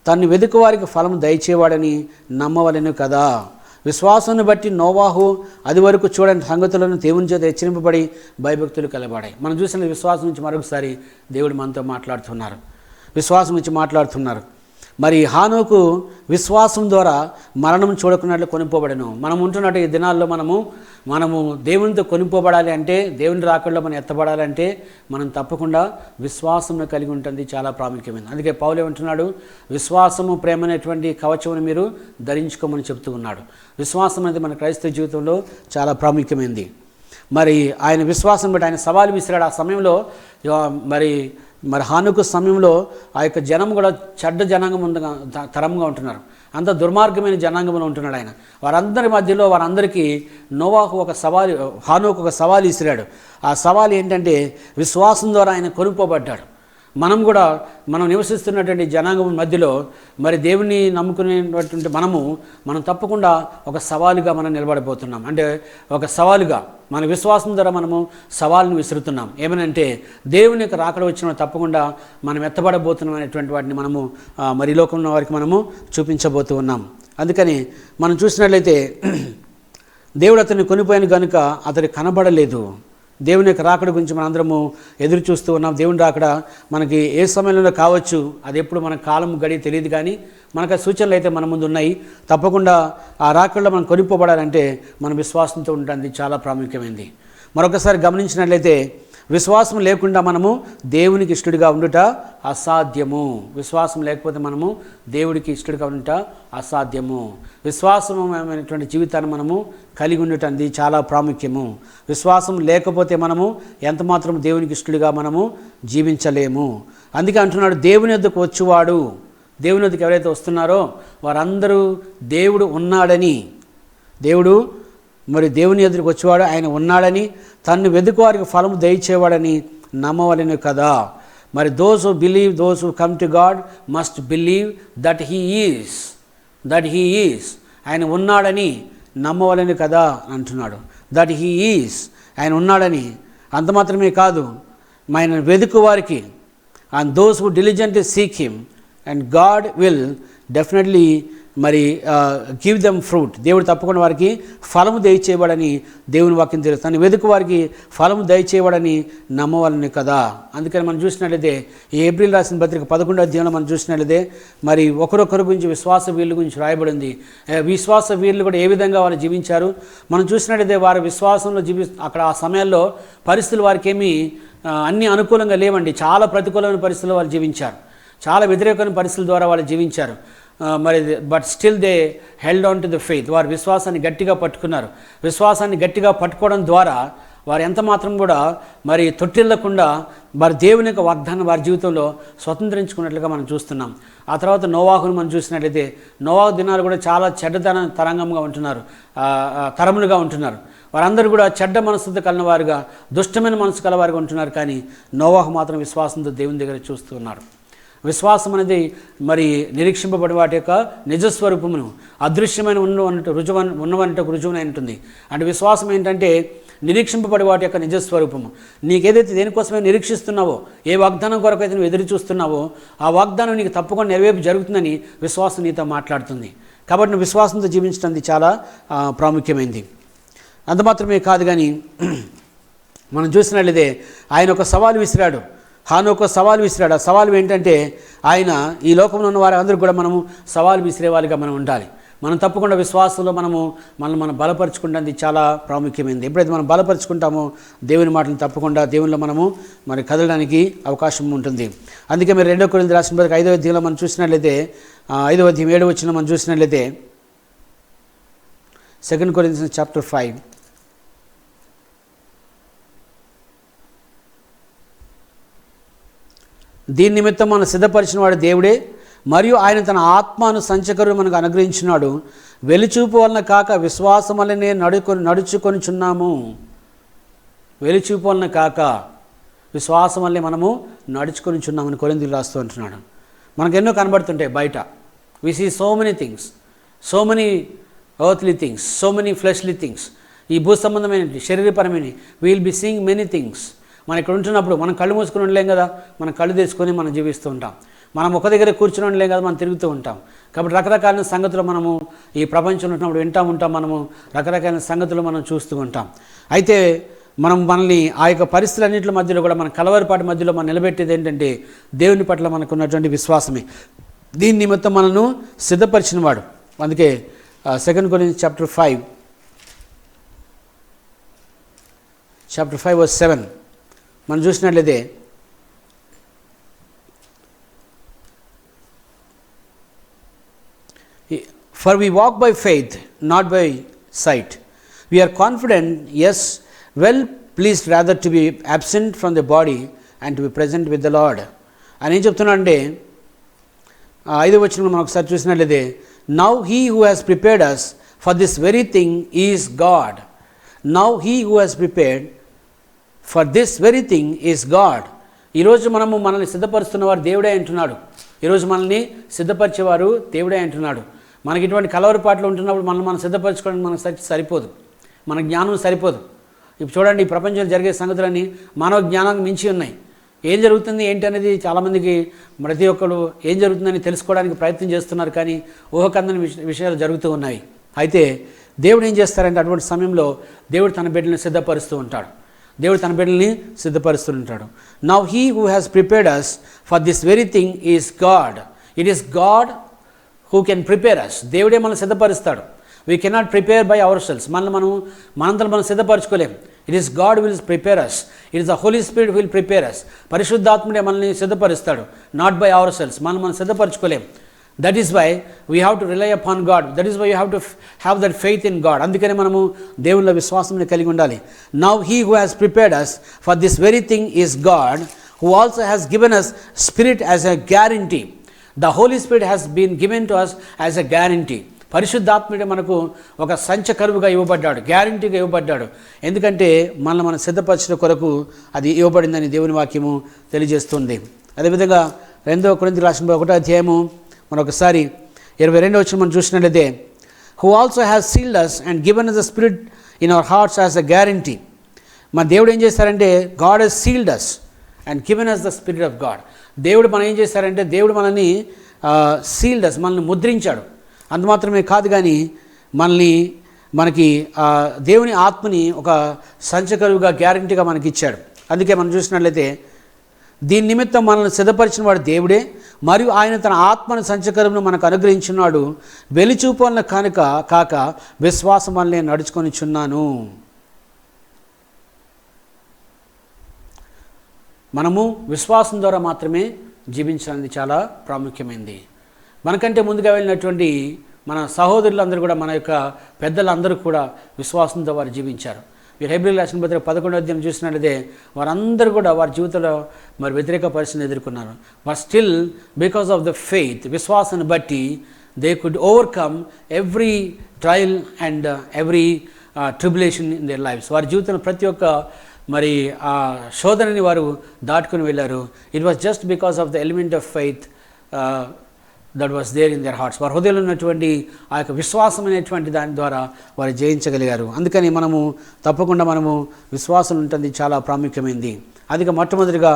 తన్ను వెదుకు వారికి ఫలము దయచేవాడని నమ్మవలెను కదా. విశ్వాసాన్ని బట్టి నోవాహు అది వరకు చూడని సంగతులను దేవుని చేత హెచ్చరింపబడి భయభక్తులు కలబడాయి. మనం చూసిన విశ్వాసం నుంచి మరొకసారి దేవుడు మనతో మాట్లాడుతున్నారు. మరి హానోకు విశ్వాసం ద్వారా మరణం చూడకున్నట్లు కొనిపోబడను. మనం ఉంటున్నట్టు ఈ దినాల్లో మనము దేవునితో కొనిపోబడాలి అంటే, దేవుని రాకడలో మనం ఎత్తబడాలంటే మనం తప్పకుండా విశ్వాసం కలిగి ఉంటుంది. చాలా ప్రాముఖ్యమైనది. అందుకే పౌలు ఏమంటున్నాడు, విశ్వాసము ప్రేమ అనేటువంటి కవచమును మీరు ధరించుకోమని చెప్తూ ఉన్నాడు. విశ్వాసం అనేది మన క్రైస్తవ జీవితంలో చాలా ప్రాముఖ్యమైనది. మరి ఆయన విశ్వాసం బట్టి ఆయన సవాలు విసిరాడు. ఆ సమయంలో మరి హానోకు సమయంలో ఆ యొక్క జనం కూడా చెడ్డ జనాంగం తరంగా ఉంటున్నారు. అంత దుర్మార్గమైన జనాంగంలో ఉంటున్నాడు ఆయన. వారందరి మధ్యలో వారందరికీ హానోకు ఒక సవాలు విసిరాడు. ఆ సవాలు ఏంటంటే విశ్వాసం ద్వారా ఆయన కొనుక్కోబడ్డాడు. మనం నివసిస్తున్నటువంటి జనాంగం మధ్యలో మరి దేవుని నమ్ముకునేటువంటి మనం తప్పకుండా ఒక సవాలుగా మనం నిలబడిపోతున్నాం. అంటే ఒక సవాలుగా మన విశ్వాసం ద్వారా మనము సవాలును విసురుతున్నాం. ఏమనంటే దేవుని యొక్క రాకడ వచ్చిన తప్పకుండా మనం ఎత్తబడబోతున్నాం అనేటువంటి వాటిని మనము మరి లోకంలో వారికి మనము చూపించబోతూ ఉన్నాం. అందుకని మనం చూసినట్లయితే దేవుడు అతన్ని కొనిపోయిన కనుక అతడు కనబడలేదు. దేవుని యొక్క రాకడ గురించి మనందరము ఎదురు చూస్తూ ఉన్నాం. దేవుని రాకడ మనకి ఏ సమయంలో కావచ్చు, అది ఎప్పుడు మన కాలం గడి తెలియదు, కానీ మనకు ఆ సూచనలు అయితే మన ముందు ఉన్నాయి. తప్పకుండా ఆ రాకడలో మనం కొనిపోబడాలంటే మన విశ్వాసంతో ఉంటుంది. చాలా ప్రాముఖ్యమైనది. మరొకసారి గమనించినట్లయితే విశ్వాసం లేకుండా మనము దేవునికి ఇష్టడిగా ఉండుట అసాధ్యము. విశ్వాసం లేకపోతే మనము దేవుడికి ఇష్టడిగా ఉండుట అసాధ్యము. విశ్వాసమైనటువంటి జీవితాన్ని మనము కలిగి ఉండటం చాలా ప్రాముఖ్యము. విశ్వాసం లేకపోతే మనము ఎంతమాత్రం దేవునికి ఇష్టడిగా మనము జీవించలేము. అందుకే అంటున్నాడు, దేవుని వద్దకు వచ్చేవాడు, దేవుని వద్దకు ఎవరైతే వస్తున్నారో వారందరూ దేవుడు ఉన్నాడని, దేవుని ఎదురుకు వచ్చేవాడు ఆయన ఉన్నాడని, తన్ను వెదుకు వారికి ఫలము దయచేవాడని నమ్మవలెను కదా. మరి those who come to God must believe that he is, ఆయన ఉన్నాడని నమ్మవలెను కదా అంటున్నాడు. దట్ హీ ఈజ్, ఆయన ఉన్నాడని. అంత మాత్రమే కాదు, ఆయన వెదుకు వారికి, and those who diligently seek him and God will definitely మరి గివ్ దెమ్ ఫ్రూట్. దేవుడు తప్పకుండా వారికి ఫలము దయచేయబడని దేవుని వాక్యం తెలుసు. తను వెదుకు వారికి ఫలము దయచేయబడని నమ్మవాలని కదా. అందుకని మనం చూసినట్లయితే ఈ ఏప్రిల్ రాసిన పత్రిక 11వ అధ్యాయంలో మనం చూసినట్లయితే మరి ఒకరొకరి గురించి విశ్వాస వీరుల గురించి రాయబడింది. విశ్వాస వీరులు కూడా ఏ విధంగా వారు జీవించారు మనం చూసినట్లయితే వారి విశ్వాసంలో అక్కడ ఆ సమయాల్లో పరిస్థితులు వారికి ఏమీ అన్ని అనుకూలంగా లేవండి. చాలా ప్రతికూలమైన పరిస్థితుల్లో వాళ్ళు జీవించారు. చాలా వ్యతిరేకమైన పరిస్థితుల ద్వారా వాళ్ళు జీవించారు. But still they held on to the faith. వారు విశ్వాసాన్ని గట్టిగా పట్టుకున్నారు. విశ్వాసాన్ని గట్టిగా పట్టుకోవడం ద్వారా వారు ఎంత మాత్రం కూడా మరి తొట్టిల్లకుండా వారి దేవుని యొక్క వాగ్దానం వారి జీవితంలో స్వతంత్రించుకున్నట్లుగా మనం చూస్తున్నాం. ఆ తర్వాత నోవాహును మనం చూసినట్లయితే నోవాహు దినాలు కూడా చాలా తరంగంగా ఉంటున్నారు, తరములుగా ఉంటున్నారు. వారందరూ కూడా చెడ్డ మనసుతో కలిగిన వారుగా, దుష్టమైన మనసు కలవారుగా ఉంటున్నారు. కానీ నోవాహు మాత్రం విశ్వాసంతో దేవుని దగ్గర చూస్తున్నారు. విశ్వాసం అనేది మరి నిరీక్షింపబడి వాటి యొక్క నిజస్వరూపమును అదృశ్యమైన ఉన్నవంటి రుజువునై ఉంటుంది. అంటే విశ్వాసం ఏంటంటే నిరీక్షింపబడి వాటి యొక్క నిజస్వరూపము. నీకేదైతే దేనికోసమే నిరీక్షిస్తున్నావో, ఏ వాగ్దానం కొరకైతే నువ్వు ఎదురు చూస్తున్నావో ఆ వాగ్దానం నీకు తప్పకుండా నెరవేర్పు జరుగుతుందని విశ్వాసం నీతో మాట్లాడుతుంది. కాబట్టి నువ్వు విశ్వాసంతో జీవించడం చాలా ప్రాముఖ్యమైనది. అంత మాత్రమే కాదు కానీ మనం చూసినట్లయితే ఆయన ఒక సవాలు విసిరాడు. హానోకు ఒక సవాలు విసిరాడు. ఆ సవాలు ఏంటంటే ఆయన ఈ లోకంలో ఉన్న వారందరికీ కూడా మనము సవాలు విసిరే వాళ్ళుగా మనం ఉండాలి. మనం తప్పకుండా విశ్వాసంలో మనం బలపరుచుకుంటే చాలా ప్రాముఖ్యమైనది. ఎప్పుడైతే మనం బలపరుచుకుంటామో దేవుని మాటలు తప్పకుండా దేవునిలో మనము మరి కదలడానికి అవకాశం ఉంటుంది. అందుకే మీరు 2 కొరింథీయులకు రాసిన పత్రిక 5వ అధ్యాయంలో మనం చూసినట్లయితే 5వ అధ్యాయం 7వ వచనం మనం చూసినట్లయితే 2 కొరింథీయుస్ చాప్టర్ 5 దీని నిమిత్తం మనం సిద్ధపరిచిన వాడు దేవుడే, మరియు ఆయన తన ఆత్మను సంచకరు మనకు అనుగ్రహించినాడు. వెలిచూపు వలన కాక విశ్వాసం వలనే నడుచుకొనిచున్నాము. వెలిచూపు వలన కాక విశ్వాసం వల్లే మనము నడుచుకొనిచున్నామని కొరింథీయులకు రాస్తూ ఉంటున్నాడు. మనకు ఎన్నో కనబడుతుంటాయి బయట. We see so many things, so many earthly things, so many fleshly things. ఈ భూ సంబంధమైన శరీరపరమైన will be seeing many things. మనం ఇక్కడ ఉంటున్నప్పుడు మనం కళ్ళు మూసుకుని ఉండలేం కదా, మనం కళ్ళు తెచ్చుకొని మనం జీవిస్తూ ఉంటాం. మనం ఒక దగ్గర కూర్చుని ఉండలేం కదా, మనం తిరుగుతూ ఉంటాం. కాబట్టి రకరకాలైన సంగతులు మనము ఈ ప్రపంచంలో ఉంటున్నప్పుడు వింటూ ఉంటాం. మనము రకరకాలైన సంగతులు మనం చూస్తూ ఉంటాం. అయితే మనల్ని ఆ యొక్క పరిస్థితులన్నింటి మధ్యలో కూడా మన కలవరపాటి మధ్యలో మనం నిలబెట్టేది ఏంటంటే దేవుని పట్ల మనకు ఉన్నటువంటి విశ్వాసమే. దీని నిమిత్తం మనను సిద్ధపరిచిన వాడు. అందుకే 2 కొరింథీయుస్ చాప్టర్ 5 verse 7 మనం చూసినట్లయితే For we walk by faith, not by sight. We are confident, yes, well pleased rather to be absent from the body and to be present with the Lord. అని ఏం చెప్తున్నా అంటే 5వ వచనంలో మనం ఒకసారి చూసినట్లయితే Now he who has prepared us for this very thing is God. Now he who has prepared for this very thing is God. ఈరోజు మనల్ని సిద్ధపరుస్తున్నవారు దేవుడే అంటున్నాడు. ఈరోజు మనల్ని సిద్ధపరిచేవారు దేవుడే అంటున్నాడు. మనకి ఇటువంటి కలవరపాట్లు ఉంటున్నప్పుడు మనం సిద్ధపరచుకోవడానికి మనకు సరిపోదు, మన జ్ఞానం సరిపోదు. ఇప్పుడు చూడండి, ఈ ప్రపంచంలో జరిగే సంగతులన్నీ మానవ జ్ఞానానికి మించి ఉన్నాయి. ఏం జరుగుతుంది ఏంటి అనేది చాలామందికి ప్రతి ఒక్కరు ఏం జరుగుతుందని తెలుసుకోవడానికి ప్రయత్నం చేస్తున్నారు, కానీ ఊహకందని విషయాలు జరుగుతూ ఉన్నాయి. అయితే దేవుడు ఏం చేస్తారంటే అటువంటి సమయంలో దేవుడు తన బిడ్డల్ని సిద్ధపరుస్తూ ఉంటాడు. దేవుడు తన బిడ్డల్ని సిద్ధపరుస్తూ ఉంటాడు. Now he who has prepared us for this very thing is God. It is God who can prepare us. దేవుడే మనం సిద్ధపరుస్తాడు. We cannot prepare by our selves. మనంతరం మనం సిద్ధపరచుకోలేం. It is God will prepare us. It is the Holy Spirit will prepare us. పరిశుద్ధాత్ముడే మనల్ని సిద్ధపరుస్తాడు, నాట్ బై అవర్ సెల్స్. మనం సిద్ధపరచుకోలేం. That is why we have to rely upon God. That is why you have to have that faith in God. అందుకనే మనము దేవుళ్ళ విశ్వాసం కలిగి ఉండాలి. Now he who has prepared us for this very thing is God, who also has given us spirit as a guarantee. The Holy Spirit has been given to us as a guarantee. పరిశుద్ధాత్ముడే మనకు ఒక సంచకరువుగా ఇవ్వబడ్డాడు, గ్యారంటీగా ఇవ్వబడ్డాడు. ఎందుకంటే మనం సిద్ధపరచిన కొరకు అది ఇవ్వబడిందని దేవుని వాక్యము తెలియజేస్తుంది. అదేవిధంగా 2 కొరింథీయులకు రాసిన 1వ అధ్యాయము మరొకసారి 22వ వచనం మనం చూసినట్లయితే who also has sealed us and given us the spirit in our hearts as a guarantee. మన దేవుడు ఏం చేస్తారంటే God has sealed us and given us the spirit of God. దేవుడు మనం ఏం చేశారంటే దేవుడు మనల్ని సీల్డ్ అస్, మనల్ని ముద్రించాడు. అంత మాత్రమే కాదు కానీ మనకి దేవుని ఆత్మని ఒక సంచకరువుగా గ్యారంటీగా మనకి ఇచ్చాడు. అందుకే మనం చూసినట్లయితే దీని నిమిత్తం మనల్ని సిద్ధపరిచిన వాడు దేవుడే, మరియు ఆయన తన ఆత్మను సంచకరువును మనకు అనుగ్రహించున్నాడు. వెలిచూపు వలన కాక విశ్వాసం వల్లనే నడుచుకొనిచున్నాను. మనము విశ్వాసం ద్వారా మాత్రమే జీవించడానికి చాలా ప్రాముఖ్యమైనది. మనకంటే ముందుగా వెళ్ళినటువంటి మన సహోదరులందరూ కూడా, మన యొక్క పెద్దలందరూ కూడా విశ్వాసంతో వారు జీవించారు. మీరు హెబ్రీయులకు రాసిన పత్రిక 11వ అధ్యాయం చూసినట్లయితే వారందరూ కూడా వారి జీవితంలో మరి వ్యతిరేక పరిస్థితిని ఎదుర్కొన్నారు. But still because of the faith, విశ్వాసాన్ని బట్టి they could overcome every trial and every tribulation in there lifes. వారి జీవితంలో ప్రతి ఒక్క మరి ఆ శోధనని వారు దాటుకుని వెళ్ళారు. It was just because of the element of faith that was there in their hearts. వారి హృదయంలో ఉన్నటువంటి ఆ యొక్క విశ్వాసం అనేటువంటి దాని ద్వారా వారు జయించగలిగారు. అందుకని మనము తప్పకుండా మనము విశ్వాసం ఉంటుంది చాలా ప్రాముఖ్యమైనది. అది మొట్టమొదటిగా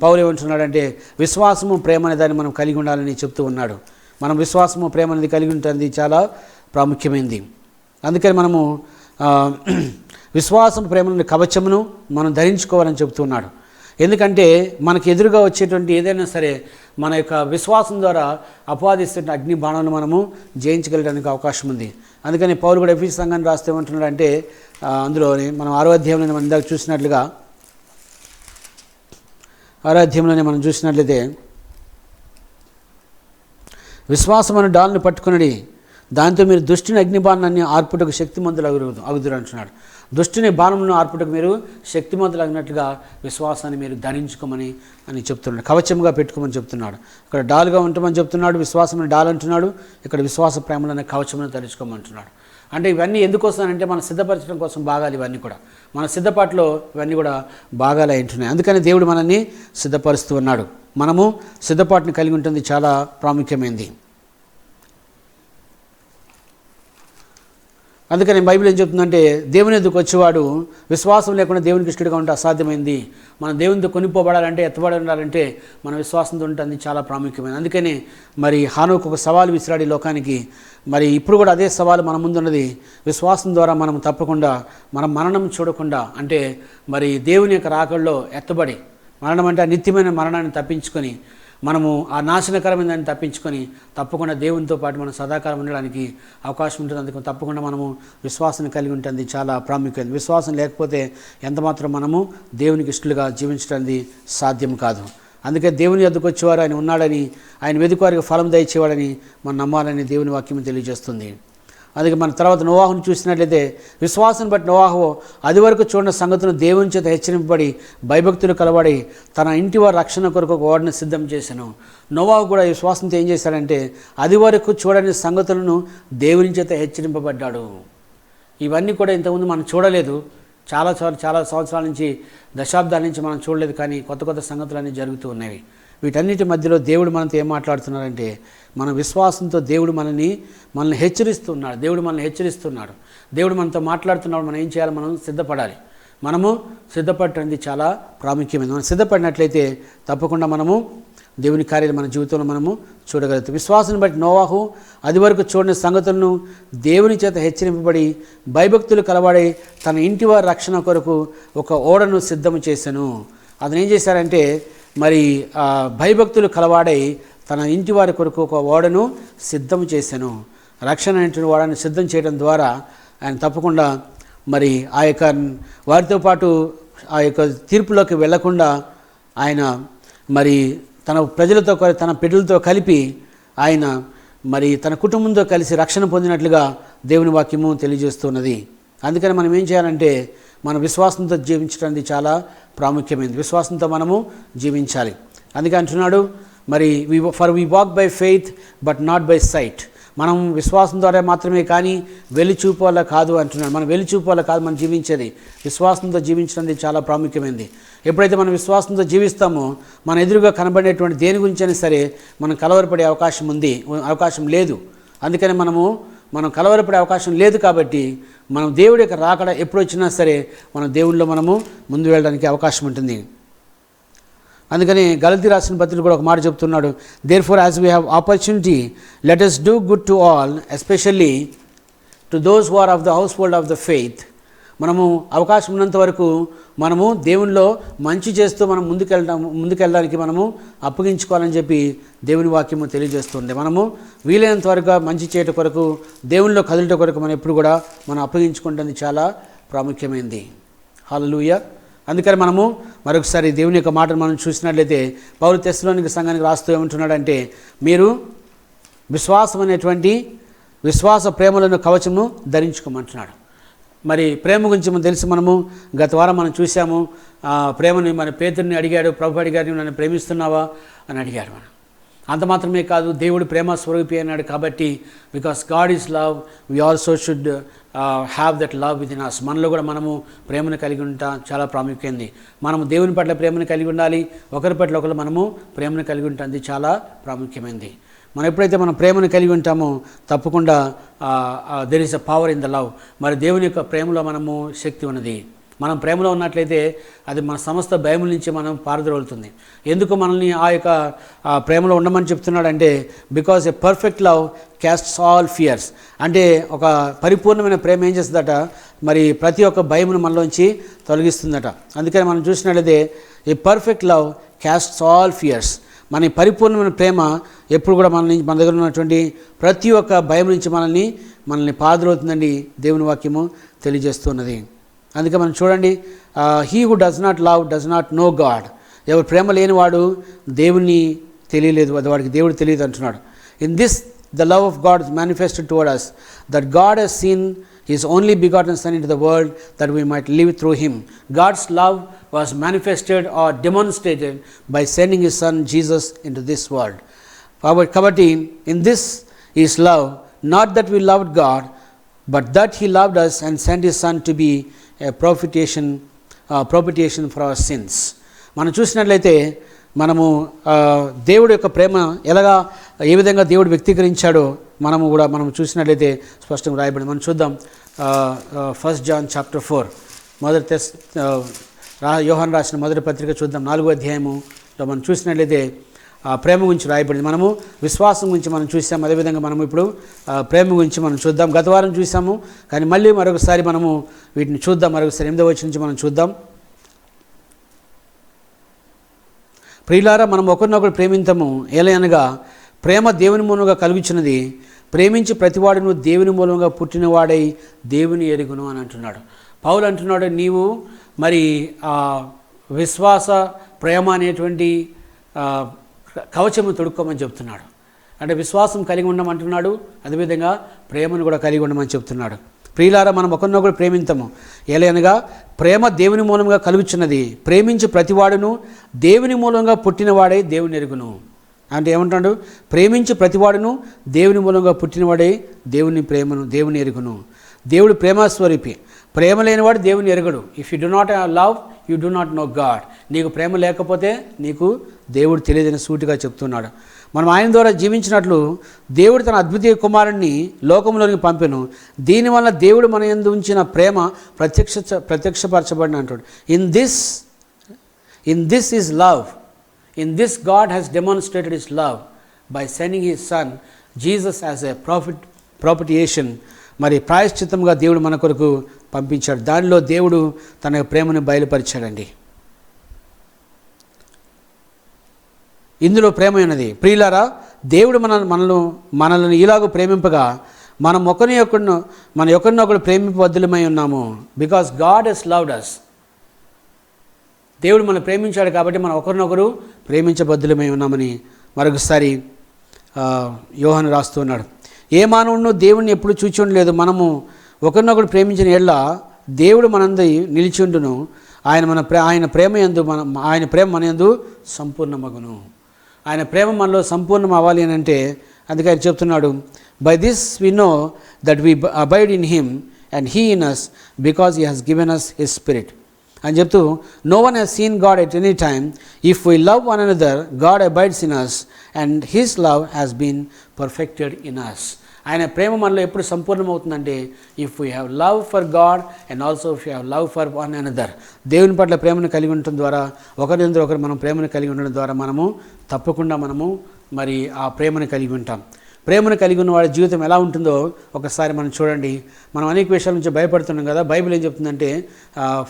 పౌలు ఏమంటున్నాడంటే విశ్వాసము ప్రేమ అనే దాన్ని మనం కలిగి ఉండాలని చెప్తూ ఉన్నాడు. మనం విశ్వాసము ప్రేమ అనేది కలిగి ఉంటుంది చాలా ప్రాముఖ్యమైనది. అందుకని మనము విశ్వాసం ప్రేమలోని కవచమును మనం ధరించుకోవాలని చెబుతున్నాడు. ఎందుకంటే మనకు ఎదురుగా వచ్చేటువంటి ఏదైనా సరే మన యొక్క విశ్వాసం ద్వారా అపవాదిస్తున్న అగ్ని బాణాలను మనము జయించగలడానికి అవకాశం ఉంది. అందుకని పౌలు కూడా ఎఫెసీ సంఘాన్ని రాస్తే ఏమంటున్నాడు అంటే అందులోని మనం 6వ అధ్యాయంలో మనం ఇందాక చూసినట్లుగా 6వ అధ్యాయంలోనే మనం చూసినట్లయితే విశ్వాసమను డాల్ను పట్టుకుని దాంతో మీరు దుష్టుని అగ్నిబాణాన్ని ఆర్పుటకు శక్తిమంతులు అగుదురు అంటున్నాడు. దుష్టుని బాణములను ఆర్పుటకు మీరు శక్తిమంతులు అగినట్లుగా విశ్వాసాన్ని మీరు ధరించుకోమని చెప్తున్నాడు. కవచంగా పెట్టుకోమని చెప్తున్నాడు. ఇక్కడ డాల్గా ఉంటామని చెప్తున్నాడు, విశ్వాసమని డాల్ అంటున్నాడు. ఇక్కడ విశ్వాస ప్రేమలనే కవచమును ధరించుకోమంటున్నాడు. అంటే ఇవన్నీ ఎందుకు వస్తానంటే మనం సిద్ధపరచడం కోసం భాగాలు ఇవన్నీ కూడా మన సిద్ధపాటులో ఇవన్నీ కూడా భాగాలు ఉంటున్నాయి. అందుకని దేవుడు మనల్ని సిద్ధపరుస్తూ ఉన్నాడు. మనము సిద్ధపాటుని కలిగి ఉంటుంది చాలా ప్రాముఖ్యమైనది. అందుకని బైబిల్ ఏం చెప్తుందంటే దేవుని ఎదుకు వచ్చేవాడు విశ్వాసం లేకుండా దేవునికి ఇష్టడుగా ఉంటే అసాధ్యమైంది. మనం దేవునితో కొనిపోబడాలంటే ఎత్తబడి ఉండాలంటే మన విశ్వాసంతో ఉంటుంది చాలా ప్రాముఖ్యమైనది. అందుకని మరి హానోకు ఒక సవాలు విసిరాడి లోకానికి. మరి ఇప్పుడు కూడా అదే సవాలు మన ముందున్నది. విశ్వాసం ద్వారా మనం తప్పకుండా మనం మరణం చూడకుండా అంటే మరి దేవుని యొక్క రాకల్లో ఎత్తబడి మరణం అంటే నిత్యమైన మరణాన్ని తప్పించుకొని మనము ఆ నాశనకరమైన దాన్ని తప్పించుకొని తప్పకుండా దేవునితో పాటు మనం సదాకాలం ఉండడానికి అవకాశం ఉంటుంది. అందుకని తప్పకుండా మనము విశ్వాసాన్ని కలిగి ఉంటుంది చాలా ప్రాముఖ్యత. విశ్వాసం లేకపోతే ఎంతమాత్రం మనము దేవునికి ఇష్టలుగా జీవించడానికి సాధ్యం కాదు. అందుకే దేవుని యొద్దకు వచ్చేవారు ఆయన ఉన్నాడని, ఆయన వెతుకువారికి ఫలం దయచేవాడని మనం నమ్మాలని దేవుని వాక్యం తెలియజేస్తుంది. అందుకే మన తర్వాత నోవాహును చూసినట్లయితే విశ్వాసం బట్టి నోవాహు అది వరకు చూడని సంగతులను దేవుని చేత హెచ్చరింపబడి భయభక్తులు కలబడి తన ఇంటి వారి రక్షణ కొరకు ఒక ఓడను సిద్ధం చేశాను. నోవాహు కూడా విశ్వాసంతో ఏం చేశాడంటే అది వరకు చూడని సంగతులను దేవుని చేత హెచ్చరింపబడ్డాడు. ఇవన్నీ కూడా ఇంతకుముందు మనం చూడలేదు. చాలా సంవత్సరాల నుంచి దశాబ్దాల నుంచి మనం చూడలేదు. కానీ కొత్త కొత్త సంగతులన్నీ జరుగుతూ ఉన్నవి. వీటన్నిటి మధ్యలో దేవుడు మనతో ఏం మాట్లాడుతున్నారంటే మన విశ్వాసంతో దేవుడు మనల్ని హెచ్చరిస్తున్నాడు. దేవుడు మనతో మాట్లాడుతున్నాడు. మనం ఏం చేయాలి? మనం సిద్ధపడాలి. మనము సిద్ధపడటం చాలా ప్రాముఖ్యమైనది. మనం సిద్ధపడినట్లయితే తప్పకుండా మనము దేవుని కార్యాలు మన జీవితంలో మనము చూడగలుగుతాం. విశ్వాసాన్ని బట్టి నోవాహు అది వరకు చూడని సంగతులను దేవుని చేత హెచ్చరింపబడి భయభక్తులు కలబడి తన ఇంటి వారి రక్షణ కొరకు ఒక ఓడను సిద్ధం చేశాను. అతను ఏం చేశారంటే మరి భయభక్తులు కలవాడై తన ఇంటి వారి కొరకు ఒక ఓడను సిద్ధం చేశాను. రక్షణ అనేటువంటి ఓడను సిద్ధం చేయడం ద్వారా ఆయన తప్పకుండా మరి ఆ యొక్క వారితో పాటు ఆ యొక్క తీర్పులోకి వెళ్లకుండా ఆయన మరి తన ప్రజలతో తన బిడ్డలతో కలిపి ఆయన మరి తన కుటుంబంతో కలిసి రక్షణ పొందినట్లుగా దేవుని వాక్యము తెలియజేస్తున్నది. అందుకని మనం ఏం చేయాలంటే మన విశ్వాసంతో జీవించడానికి చాలా ప్రాముఖ్యమైనది. విశ్వాసంతో మనము జీవించాలి. అందుకే అంటున్నాడు మరి we walk by faith but not by sight. మనం విశ్వాసం ద్వారా మాత్రమే కానీ వెలిచూపు వల్ల కాదు అంటున్నాడు. మనం వెలిచూపు వల్ల కాదు మనం జీవించేది, విశ్వాసంతో జీవించడానికి చాలా ప్రాముఖ్యమైనది. ఎప్పుడైతే మనం విశ్వాసంతో జీవిస్తామో మన ఎదురుగా కనబడేటువంటి దేని గురించైనా సరే మనం కలవరపడే అవకాశం లేదు. అందుకని మనం కలవరపడే అవకాశం లేదు. కాబట్టి మనం దేవుడి యొక్క రాకడ ఎప్పుడు వచ్చినా సరే మన దేవుళ్ళలో మనము ముందు వెళ్ళడానికి అవకాశం ఉంటుంది. అందుకని గలతీ రాసిన పత్రికలో కూడా ఒక మాట చెప్తున్నాడు, therefore as we have opportunity let us do good to all especially to those who are of the household of the faith. మనము అవకాశం ఉన్నంత వరకు మనము దేవునిలో మంచి చేస్తూ మనం ముందుకెళ్ళడానికి మనము అప్పగించుకోవాలని చెప్పి దేవుని వాక్యము తెలియజేస్తుంది. మనము వీలైనంత వరకు మంచి చేయట కొరకు దేవునిలో కదలట కొరకు మనం ఎప్పుడు కూడా మనం అప్పగించుకుంటుంది చాలా ప్రాముఖ్యమైనది. హల్లెలూయా. అందుకని మనము మరొకసారి దేవుని యొక్క మాటను మనం చూసినట్లయితే పౌలు తెస్సలోనిక సంఘానికి రాస్తూ ఏమంటున్నాడంటే మీరు విశ్వాసం అనేటువంటి విశ్వాస ప్రేమలను కవచమును ధరించుకోమంటున్నాడు. మరి ప్రేమ గురించి మనం తెలుసు. మనము గత వారం మనం చూసాము. ప్రేమని మన పేతురుని అడిగాడు, ప్రభు అడిగాడు, నన్ను ప్రేమిస్తున్నావా అని అడిగాడు. అంత మాత్రమే కాదు, దేవుడు ప్రేమ స్వరూపి అన్నాడు కాబట్టి because God is love, we also should have that love within us. మనలో కూడా మనము ప్రేమను కలిగి ఉంటాం చాలా ప్రాముఖ్యమైనది. మనము దేవుని పట్ల ప్రేమను కలిగి ఉండాలి, ఒకరి పట్ల ఒకరు మనము ప్రేమను కలిగి ఉంటాం, అది చాలా ప్రాముఖ్యమైనది. మనం ఎప్పుడైతే మనం ప్రేమను కలిగి ఉంటామో తప్పకుండా there is a power in the love. మరి దేవుని యొక్క ప్రేమలో మనము శక్తి ఉన్నది. మనం ప్రేమలో ఉన్నట్లయితే అది మన సమస్త భయముల నుంచి మనం పారద్రోలుతుంది. ఎందుకు మనల్ని ఆ యొక్క ప్రేమలో ఉండమని చెప్తున్నాడంటే because a perfect love casts all fears. అంటే ఒక పరిపూర్ణమైన ప్రేమ ఏం చేస్తుందట, మరి ప్రతి ఒక్క భయమును మనలోంచి తొలగిస్తుందట. అందుకని మనం చూసినట్లయితే a perfect love casts all fears. మన పరిపూర్ణమైన ప్రేమ ఎప్పుడు కూడా మన దగ్గర ఉన్నటువంటి ప్రతి ఒక్క భయం నుంచి మనల్ని పారద్రోలుతుందని దేవుని వాక్యము తెలియజేస్తున్నది. అందుకే మనం చూడండి, he who does not love does not know God. ఎవరు ప్రేమ లేనివాడు దేవుణ్ణి తెలియలేదు, అది వాడికి దేవుడు తెలియదు అంటున్నాడు. In this the love of God is manifested toward us, that God has sent his only begotten son into the world that we might live through him. God's love was manifested or demonstrated by sending his son Jesus into this world. కాబట్టి in this is love, not that we loved God but that he loved us and sent his son to be a propitiation for our sins. మనం చూసినట్లయితే మనము దేవుడి యొక్క ప్రేమ ఏ విధంగా దేవుడు వ్యక్తీకరించాడో మనం చూసినట్లయితే స్పష్టంగా రాయబడింది. మనం చూద్దాం 1 John chapter 4, యోహాను రాసిన మొదటి పత్రిక చూద్దాం. 4వ అధ్యాయములో మనం చూసినట్లయితే ప్రేమ గురించి రాయబడింది. మనము విశ్వాసం గురించి మనం చూసాము, అదేవిధంగా మనం ఇప్పుడు ప్రేమ గురించి మనం చూద్దాం. గత వారం చూసాము, కానీ మళ్ళీ మరొకసారి మనము వీటిని చూద్దాం. మరొకసారి 8వ వచనం నుంచి మనం చూద్దాం. ప్రియులారా, మనం ఒకరినొకరు ప్రేమించము, ఏలయనగా ప్రేమ దేవుని మూలంగా కలుగుచున్నది. ప్రేమించి ప్రతివాడును దేవుని మూలంగా పుట్టినవాడై దేవుని ఎరుగును అని అంటున్నాడు. పౌలు అంటున్నాడు, నీవు మరి విశ్వాస ప్రేమ అనేటువంటి కవచము తొడుక్కోమని చెప్తున్నాడు. అంటే విశ్వాసం కలిగి ఉండమంటున్నాడు, అదేవిధంగా ప్రేమను కూడా కలిగి ఉండమని చెప్తున్నాడు. ప్రియులారా, మనం ఒకరినొకరు ప్రేమించము, ఏలయనగా ప్రేమ దేవుని మూలంగా కలుగుచున్నది. ప్రేమించి ప్రతివాడును దేవుని మూలంగా పుట్టినవాడే దేవుని ఎరుగును. అంటే ఏమంటాడు, ప్రేమించి ప్రతివాడును దేవుని మూలంగా పుట్టినవాడే దేవుని ఎరుగును. దేవుడు ప్రేమస్వరూపి. ప్రేమ లేనివాడు దేవుని ఎరగడు. If you do not have love you do not know God. నీకు ప్రేమ లేకపోతే నీకు దేవుడు తెలియదని సూటిగా చెప్తున్నాడు. మనం ఆయన ద్వారా జీవించినట్లు దేవుడు తన అద్వితీయ కుమారుణ్ణి లోకంలోనికి పంపెను. దీనివల్ల దేవుడు మన యందు ఉంచిన ప్రేమ ప్రత్యక్షపరచబడిన అంటాడు. In this is love. In this God has demonstrated his love by sending his son Jesus as a propitiation. మరి ప్రాయశ్చిత్తంగా దేవుడు మన కొరకు పంపించాడు. దానిలో దేవుడు తన ప్రేమను బయలుపరిచాడండి. ఇందులో ప్రేమ ఉన్నది. ప్రియులారా, దేవుడు మనల్ని ఇలాగూ ప్రేమింపగా మనం ఒకరినొకరు ప్రేమింపబద్ధులమై ఉన్నాము. Because God has loved us. దేవుడు మనం ప్రేమించాడు కాబట్టి మనం ఒకరినొకరు ప్రేమించబద్ధులమై ఉన్నామని మరొకసారి యోహాను రాస్తూ ఉన్నాడు. ఏ మానవుడు దేవుణ్ణి ఎప్పుడు చూచి ఉండలేదు. మనము ఒకరినొకరు ప్రేమించిన ఎడల దేవుడు మనందు నిలిచి ఉండును. ఆయన ప్రేమ మన యందు సంపూర్ణమగును. ఆయన ప్రేమ మనలో సంపూర్ణం అవ్వాలి అని అంటే అందుకే ఆయన చెప్తున్నాడు, by this we know that we abide in him and he in us because he has given us his spirit అని చెప్తూ, no one has seen God at any time. If we love one another God abides in us and his love has been perfected in us. ఆయన ప్రేమ మనలో ఎప్పుడు సంపూర్ణమవుతుందంటే if we have love for God and also if you have love for one another. దేవుని పట్ల ప్రేమను కలిగి ఉండటం ద్వారా ఒకరు మనం ప్రేమను కలిగి ఉండడం ద్వారా తప్పకుండా మరి ఆ ప్రేమను కలిగి ఉంటాం. ప్రేమను కలిగి ఉన్న వాడి జీవితం ఎలా ఉంటుందో ఒకసారి మనం చూడండి. మనం అనేక విషయాల నుంచి భయపడుతున్నాం కదా. బైబిల్ ఏం చెప్తుందంటే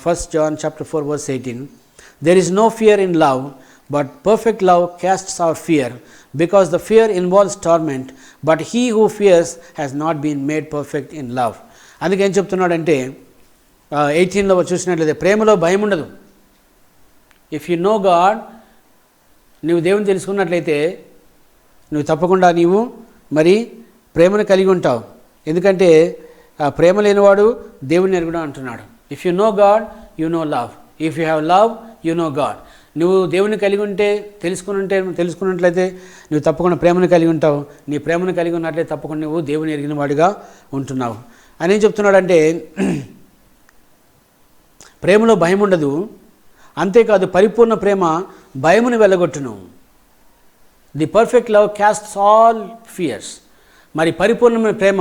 1 John chapter 4 verse 18, there is no fear in love but perfect love casts out fear because the fear involves torment, but he who fears has not been made perfect in love. అందుకే ఏం చెప్తున్నాడంటే 18లో చూసినట్లయితే ప్రేమలో భయం ఉండదు. ఇఫ్ యు నో గాడ్, నువ్వు దేవుని తెలుసుకున్నట్లయితే నువ్వు తప్పకుండా మరి ప్రేమను కలిగి ఉంటావు. ఎందుకంటే ప్రేమ లేనివాడు దేవుని ఎరుగుడు అంటున్నాడు. If you know God you know love. If you have love you know God. నువ్వు దేవుని కలిగి ఉంటే తెలుసుకున్నట్లయితే నువ్వు తప్పకుండా ప్రేమను కలిగి ఉంటావు. నీ ప్రేమను కలిగి ఉన్నట్లయితే తప్పకుండా నువ్వు దేవుని ఎరిగిన వాడిగా ఉంటున్నావు. అని ఏం చెప్తున్నాడంటే ప్రేమలో భయం ఉండదు, అంతేకాదు పరిపూర్ణ ప్రేమ భయమును వెళ్ళగొట్టును. The perfect love casts all fears. మరి పరిపూర్ణమైన ప్రేమ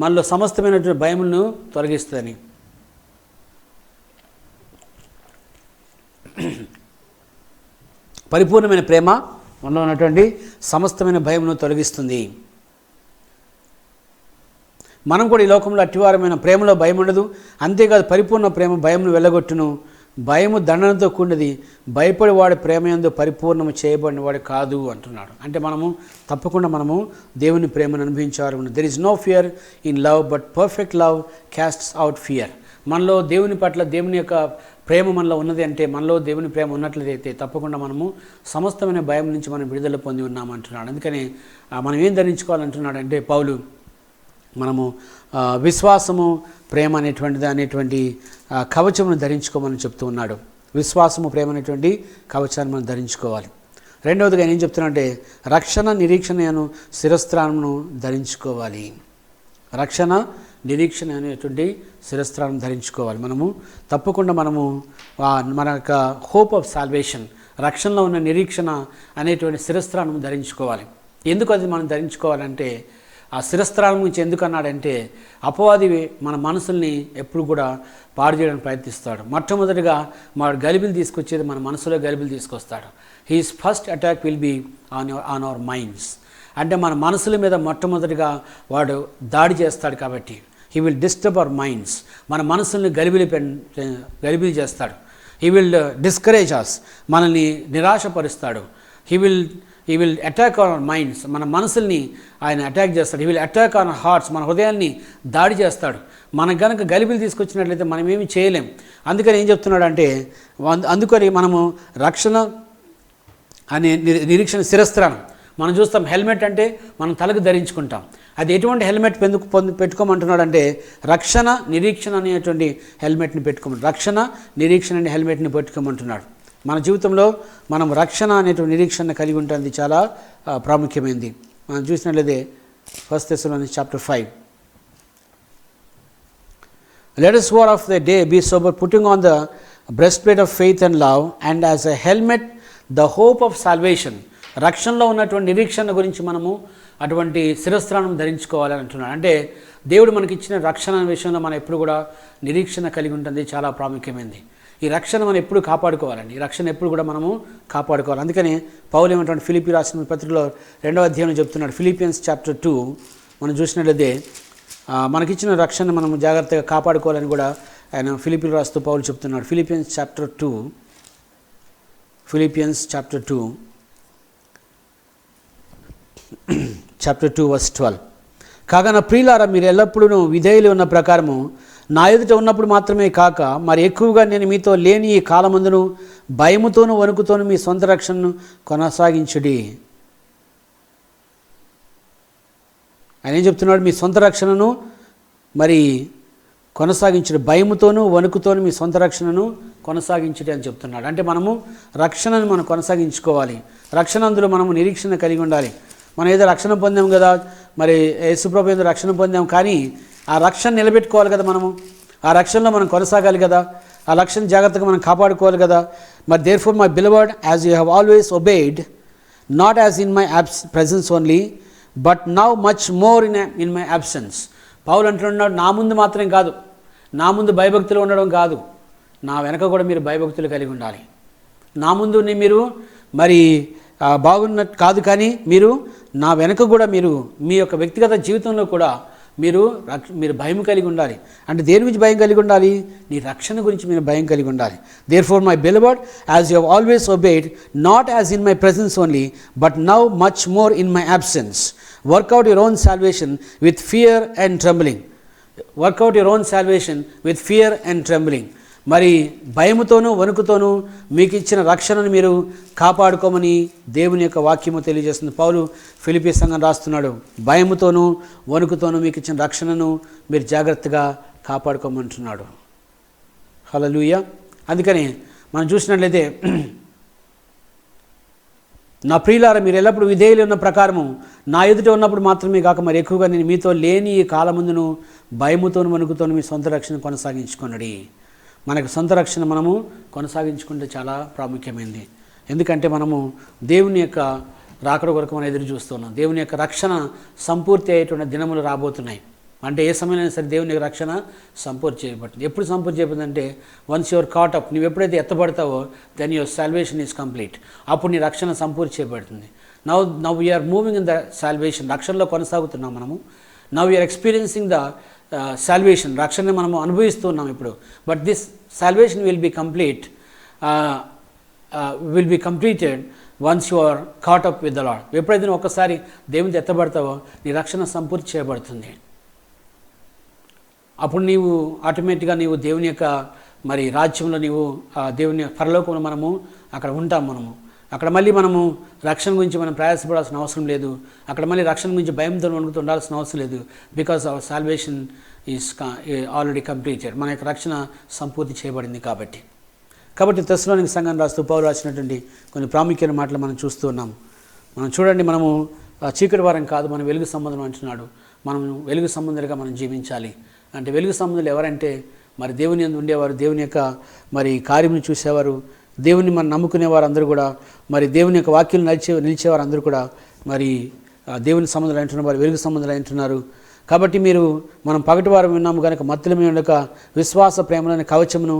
మనలో సమస్తమైనటువంటి భయములను తొలగిస్తుందని. పరిపూర్ణమైన ప్రేమ మనలో ఉన్నటువంటి సమస్తమైన భయమును తొలగిస్తుంది. మనం కూడా ఈ లోకంలో అట్టివారమైన ప్రేమలో భయం ఉండదు, అంతేకాదు పరిపూర్ణ ప్రేమ భయమును వెళ్ళగొట్టును. భయము దండనతో కూడినది, భయపడేవాడు ప్రేమ యందు పరిపూర్ణము చేయబడిన వాడు కాదు అంటున్నాడు. అంటే తప్పకుండా మనము దేవుని ప్రేమను అనుభవించారు. There is no fear in love but perfect love casts out fear. మనలో దేవుని పట్ల దేవుని యొక్క ప్రేమ మనలో ఉన్నది అంటే, మనలో దేవుని ప్రేమ ఉన్నట్లయితే తప్పకుండా మనము సమస్తమైన భయం నుంచి మనం విడుదల పొంది ఉన్నామంటున్నాడు. అందుకని మనం ఏం ధరించుకోవాలంటున్నాడు అంటే పౌలు, మనము విశ్వాసము ప్రేమ అనేటువంటి కవచమును ధరించుకోమని చెప్తూ ఉన్నాడు. విశ్వాసము ప్రేమ అనేటువంటి కవచాన్ని మనం ధరించుకోవాలి. రెండవదిగా ఏం చెప్తున్నానంటే రక్షణ నిరీక్షణ శిరస్త్రాణమును ధరించుకోవాలి. రక్షణ నిరీక్షణ అనేటువంటి శిరస్త్రానం ధరించుకోవాలి. తప్పకుండా మన యొక్క హోప్ ఆఫ్ సాల్వేషన్, రక్షణలో ఉన్న నిరీక్షణ అనేటువంటి శిరస్త్రానం ధరించుకోవాలి. ఎందుకు అది మనం ధరించుకోవాలంటే, ఆ శిరస్త్రానం గురించి ఎందుకు అన్నాడంటే, అపవాది మన మనసుల్ని ఎప్పుడు కూడా పాడు చేయడానికి ప్రయత్నిస్తాడు. మొట్టమొదటిగా వాడు గలిబిలు తీసుకొచ్చేది మన మనసులో గలిబిలు తీసుకొస్తాడు. He's first attack will be on our minds. అంటే మన మనసుల మీద మొట్టమొదటిగా వాడు దాడి చేస్తాడు. కాబట్టి he will disturb our minds. మన మనసుల్ని గలిబిలి చేస్తాడు. హీ విల్ డిస్కరేజ్ అస్, మనల్ని నిరాశపరుస్తాడు. He will attack our minds, మన మనసుల్ని ఆయన అటాక్ చేస్తాడు. He will attack our hearts, మన హృదయాన్ని దాడి చేస్తాడు. మనకు కనుక గలిబిలు తీసుకొచ్చినట్లయితే మనం ఏమి చేయలేం. అందుకని ఏం చెప్తున్నాడు అంటే, అందుకని మనము రక్షణ అనే నిరీక్షణ శిరస్త్రానం మనం చూస్తాం. హెల్మెట్ అంటే మనం తలకు ధరించుకుంటాం. అది ఎటువంటి హెల్మెట్ పెట్టుకోమంటున్నాడు అంటే, రక్షణ నిరీక్షణ అనేటువంటి హెల్మెట్ని పెట్టుకోమంటున్నాడు. రక్షణ నిరీక్షణ అనే హెల్మెట్ని పెట్టుకోమంటున్నాడు. మన జీవితంలో మనం రక్షణ అనేటువంటి నిరీక్షణ కలిగి ఉంటుంది, చాలా ప్రాముఖ్యమైనది. మనం చూసినట్లయితే 1 Thessalonians chapter 5. Let us war of the day be sober, putting on the breastplate of faith and love, and as a helmet the hope of salvation. రక్షణలో ఉన్నటువంటి నిరీక్షణ గురించి మనము అటువంటి శిరస్త్రానం ధరించుకోవాలని అంటున్నాడు. అంటే దేవుడు మనకి ఇచ్చిన రక్షణ విషయంలో మనం ఎప్పుడు కూడా నిరీక్షణ కలిగి ఉంటుంది, చాలా ప్రాముఖ్యమైనది. ఈ రక్షణ మనం ఎప్పుడు కాపాడుకోవాలండి. ఈ రక్షణ ఎప్పుడు కూడా మనము కాపాడుకోవాలి. అందుకని పౌలు ఏమంటాడు, ఫిలిప్పీ రాసిన పత్రికలో 2వ అధ్యాయంలో చెప్తున్నాడు. Philippians chapter 2 మనం చూసినట్లయితే మనకిచ్చిన రక్షణ మనం జాగ్రత్తగా కాపాడుకోవాలని కూడా ఆయన ఫిలిప్పీలు రాస్తూ పౌలు చెప్తున్నాడు. Philippians chapter 2 chapter 2 verse 12. కాగా నా ప్రియులారా, మీరు ఎల్లప్పుడూ విధేయులు ఉన్న ప్రకారము నా ఎదుట ఉన్నప్పుడు మాత్రమే కాక మరి ఎక్కువగా నేను మీతో లేని ఈ కాలమందును భయముతోనూ వణుకుతోనూ మీ సొంత రక్షణను కొనసాగించుడి. ఆయన ఏం చెప్తున్నాడు, మీ సొంత రక్షణను మరి కొనసాగించుడి, భయముతోనూ వణుకుతోనూ మీ సొంత రక్షణను కొనసాగించుడి అని చెప్తున్నాడు. అంటే మనము రక్షణను మనం కొనసాగించుకోవాలి. రక్షణ అందులో మనము నిరీక్షణ కలిగి ఉండాలి. మనం ఏదో రక్షణ పొందాం కదా, మరి యేసుప్రభు ఏదో రక్షణ పొందాం, కానీ ఆ రక్షణ నిలబెట్టుకోవాలి కదా. మనము ఆ రక్షణలో మనం కొనసాగాలి కదా, ఆ రక్షణ జాగ్రత్తగా మనం కాపాడుకోవాలి కదా. మరి therefore my beloved, as you have always obeyed, not as in my presence only, but now much more in my absence. పౌలు అంటున్నాడు, నా ముందు మాత్రం కాదు, నా ముందు భయభక్తులు ఉండడం కాదు, నా వెనక కూడా మీరు భయభక్తులు కలిగి ఉండాలి. నా ముందు మీరు మరి బాగున్నట్టు కాదు, కానీ మీరు నా వెనక కూడా మీరు మీ యొక్క వ్యక్తిగత జీవితంలో కూడా మీరు భయం కలిగి ఉండాలి. అంటే దేని గురించి భయం కలిగి ఉండాలి? నీ రక్షణ గురించి మీరు భయం కలిగి ఉండాలి. Therefore my beloved, as you have always obeyed, not as in my presence only, but now much more in my absence, work out your own salvation with fear and trembling. Work out your own salvation with fear and trembling. మరి భయముతోనూ వణుకుతోనూ మీకు ఇచ్చిన రక్షణను మీరు కాపాడుకోమని దేవుని యొక్క వాక్యము తెలియజేస్తుంది. పౌలు ఫిలిప్పీ సంఘం రాస్తున్నాడు, భయముతోనూ వణుకుతోనూ మీకు ఇచ్చిన రక్షణను మీరు జాగ్రత్తగా కాపాడుకోమంటున్నాడు. హల్లెలూయా. అందుకని మనం చూసినట్లయితే నా ప్రియులారా, మీరు ఎల్లప్పుడూ విధేయులు ఉన్న ప్రకారము నా ఎదుట ఉన్నప్పుడు మాత్రమే కాక మరి ఎక్కువగా నేను మీతో లేని ఈ కాలముందును భయముతోను వణుకుతోను మీ సొంత రక్షణ కొనసాగించుకొనుడి. మనకు సొంత రక్షణ మనము కొనసాగించుకుంటే చాలా ప్రాముఖ్యమైనది. ఎందుకంటే మనము దేవుని యొక్క రాకడ కొరకు మనం ఎదురు చూస్తున్నాం. దేవుని యొక్క రక్షణ సంపూర్తి అయ్యేటువంటి దినములు రాబోతున్నాయి. అంటే ఏ సమయంలో సరే దేవుని యొక్క రక్షణ సంపూర్తి చేయబడుతుంది. ఎప్పుడు సంపూర్తి చేయబడిందంటే వన్స్ యువర్ కాట్ అప్, నువ్వు ఎప్పుడైతే ఎత్తబడతావో then your salvation is complete. అప్పుడు నీ రక్షణ సంపూర్తి చేయబడుతుంది. Now we're moving in the salvation, రక్షణలో కొనసాగుతున్నాం మనము. Now we're experiencing the salvation, రక్షణని మనము అనుభవిస్తున్నాం ఇప్పుడు. But this salvation will be completed once you are caught up with the Lord. ఎప్పుడైతే నువ్వు ఒక్కసారి దేవుని ఎత్తబడతావో నీ రక్షణ సంపూర్తి చేయబడుతుంది. అప్పుడు నీవు ఆటోమేటిక్గా నీవు దేవుని యొక్క మరి రాజ్యంలో నీవు దేవుని పరలోకంలో మనము అక్కడ ఉంటాం. అక్కడ మళ్ళీ మనము రక్షణ గురించి మనం ప్రయాసపడాల్సిన అవసరం లేదు. అక్కడ మళ్ళీ రక్షణ గురించి భయంతో వణుకుతూ ఉండాల్సిన అవసరం లేదు. Because our salvation is already completed. మన యొక్క రక్షణ సంపూర్తి చేయబడింది కాబట్టి తెస్సలోనిక సంఘం రాస్తూ పౌలు రాసినటువంటి కొన్ని ప్రాముఖ్యమైన మాటలు మనం చూస్తూ ఉన్నాం. మనం చూడండి, మనము చీకటి వారం కాదు, మనం వెలుగు సంబంధం అంటున్నాడు. మనం వెలుగు సంబంధాలుగా మనం జీవించాలి. అంటే వెలుగు సంబంధాలు ఎవరంటే మరి దేవుని యందు ఉండేవారు, దేవుని యొక్క మరి కార్యమును చూసేవారు, దేవుని మనం నమ్ముకునేవారు అందరూ కూడా, మరి దేవుని యొక్క వాక్యం నిలిచేవారు అందరూ కూడా మరి దేవుని సంబంధాలు అంటున్నారు, వారు వెలుగు సంబంధాలు అంటున్నారు. కాబట్టి మనం పగటివారం విన్నాము కనుక మత్తులమే ఉండక విశ్వాస ప్రేమలోని కవచమును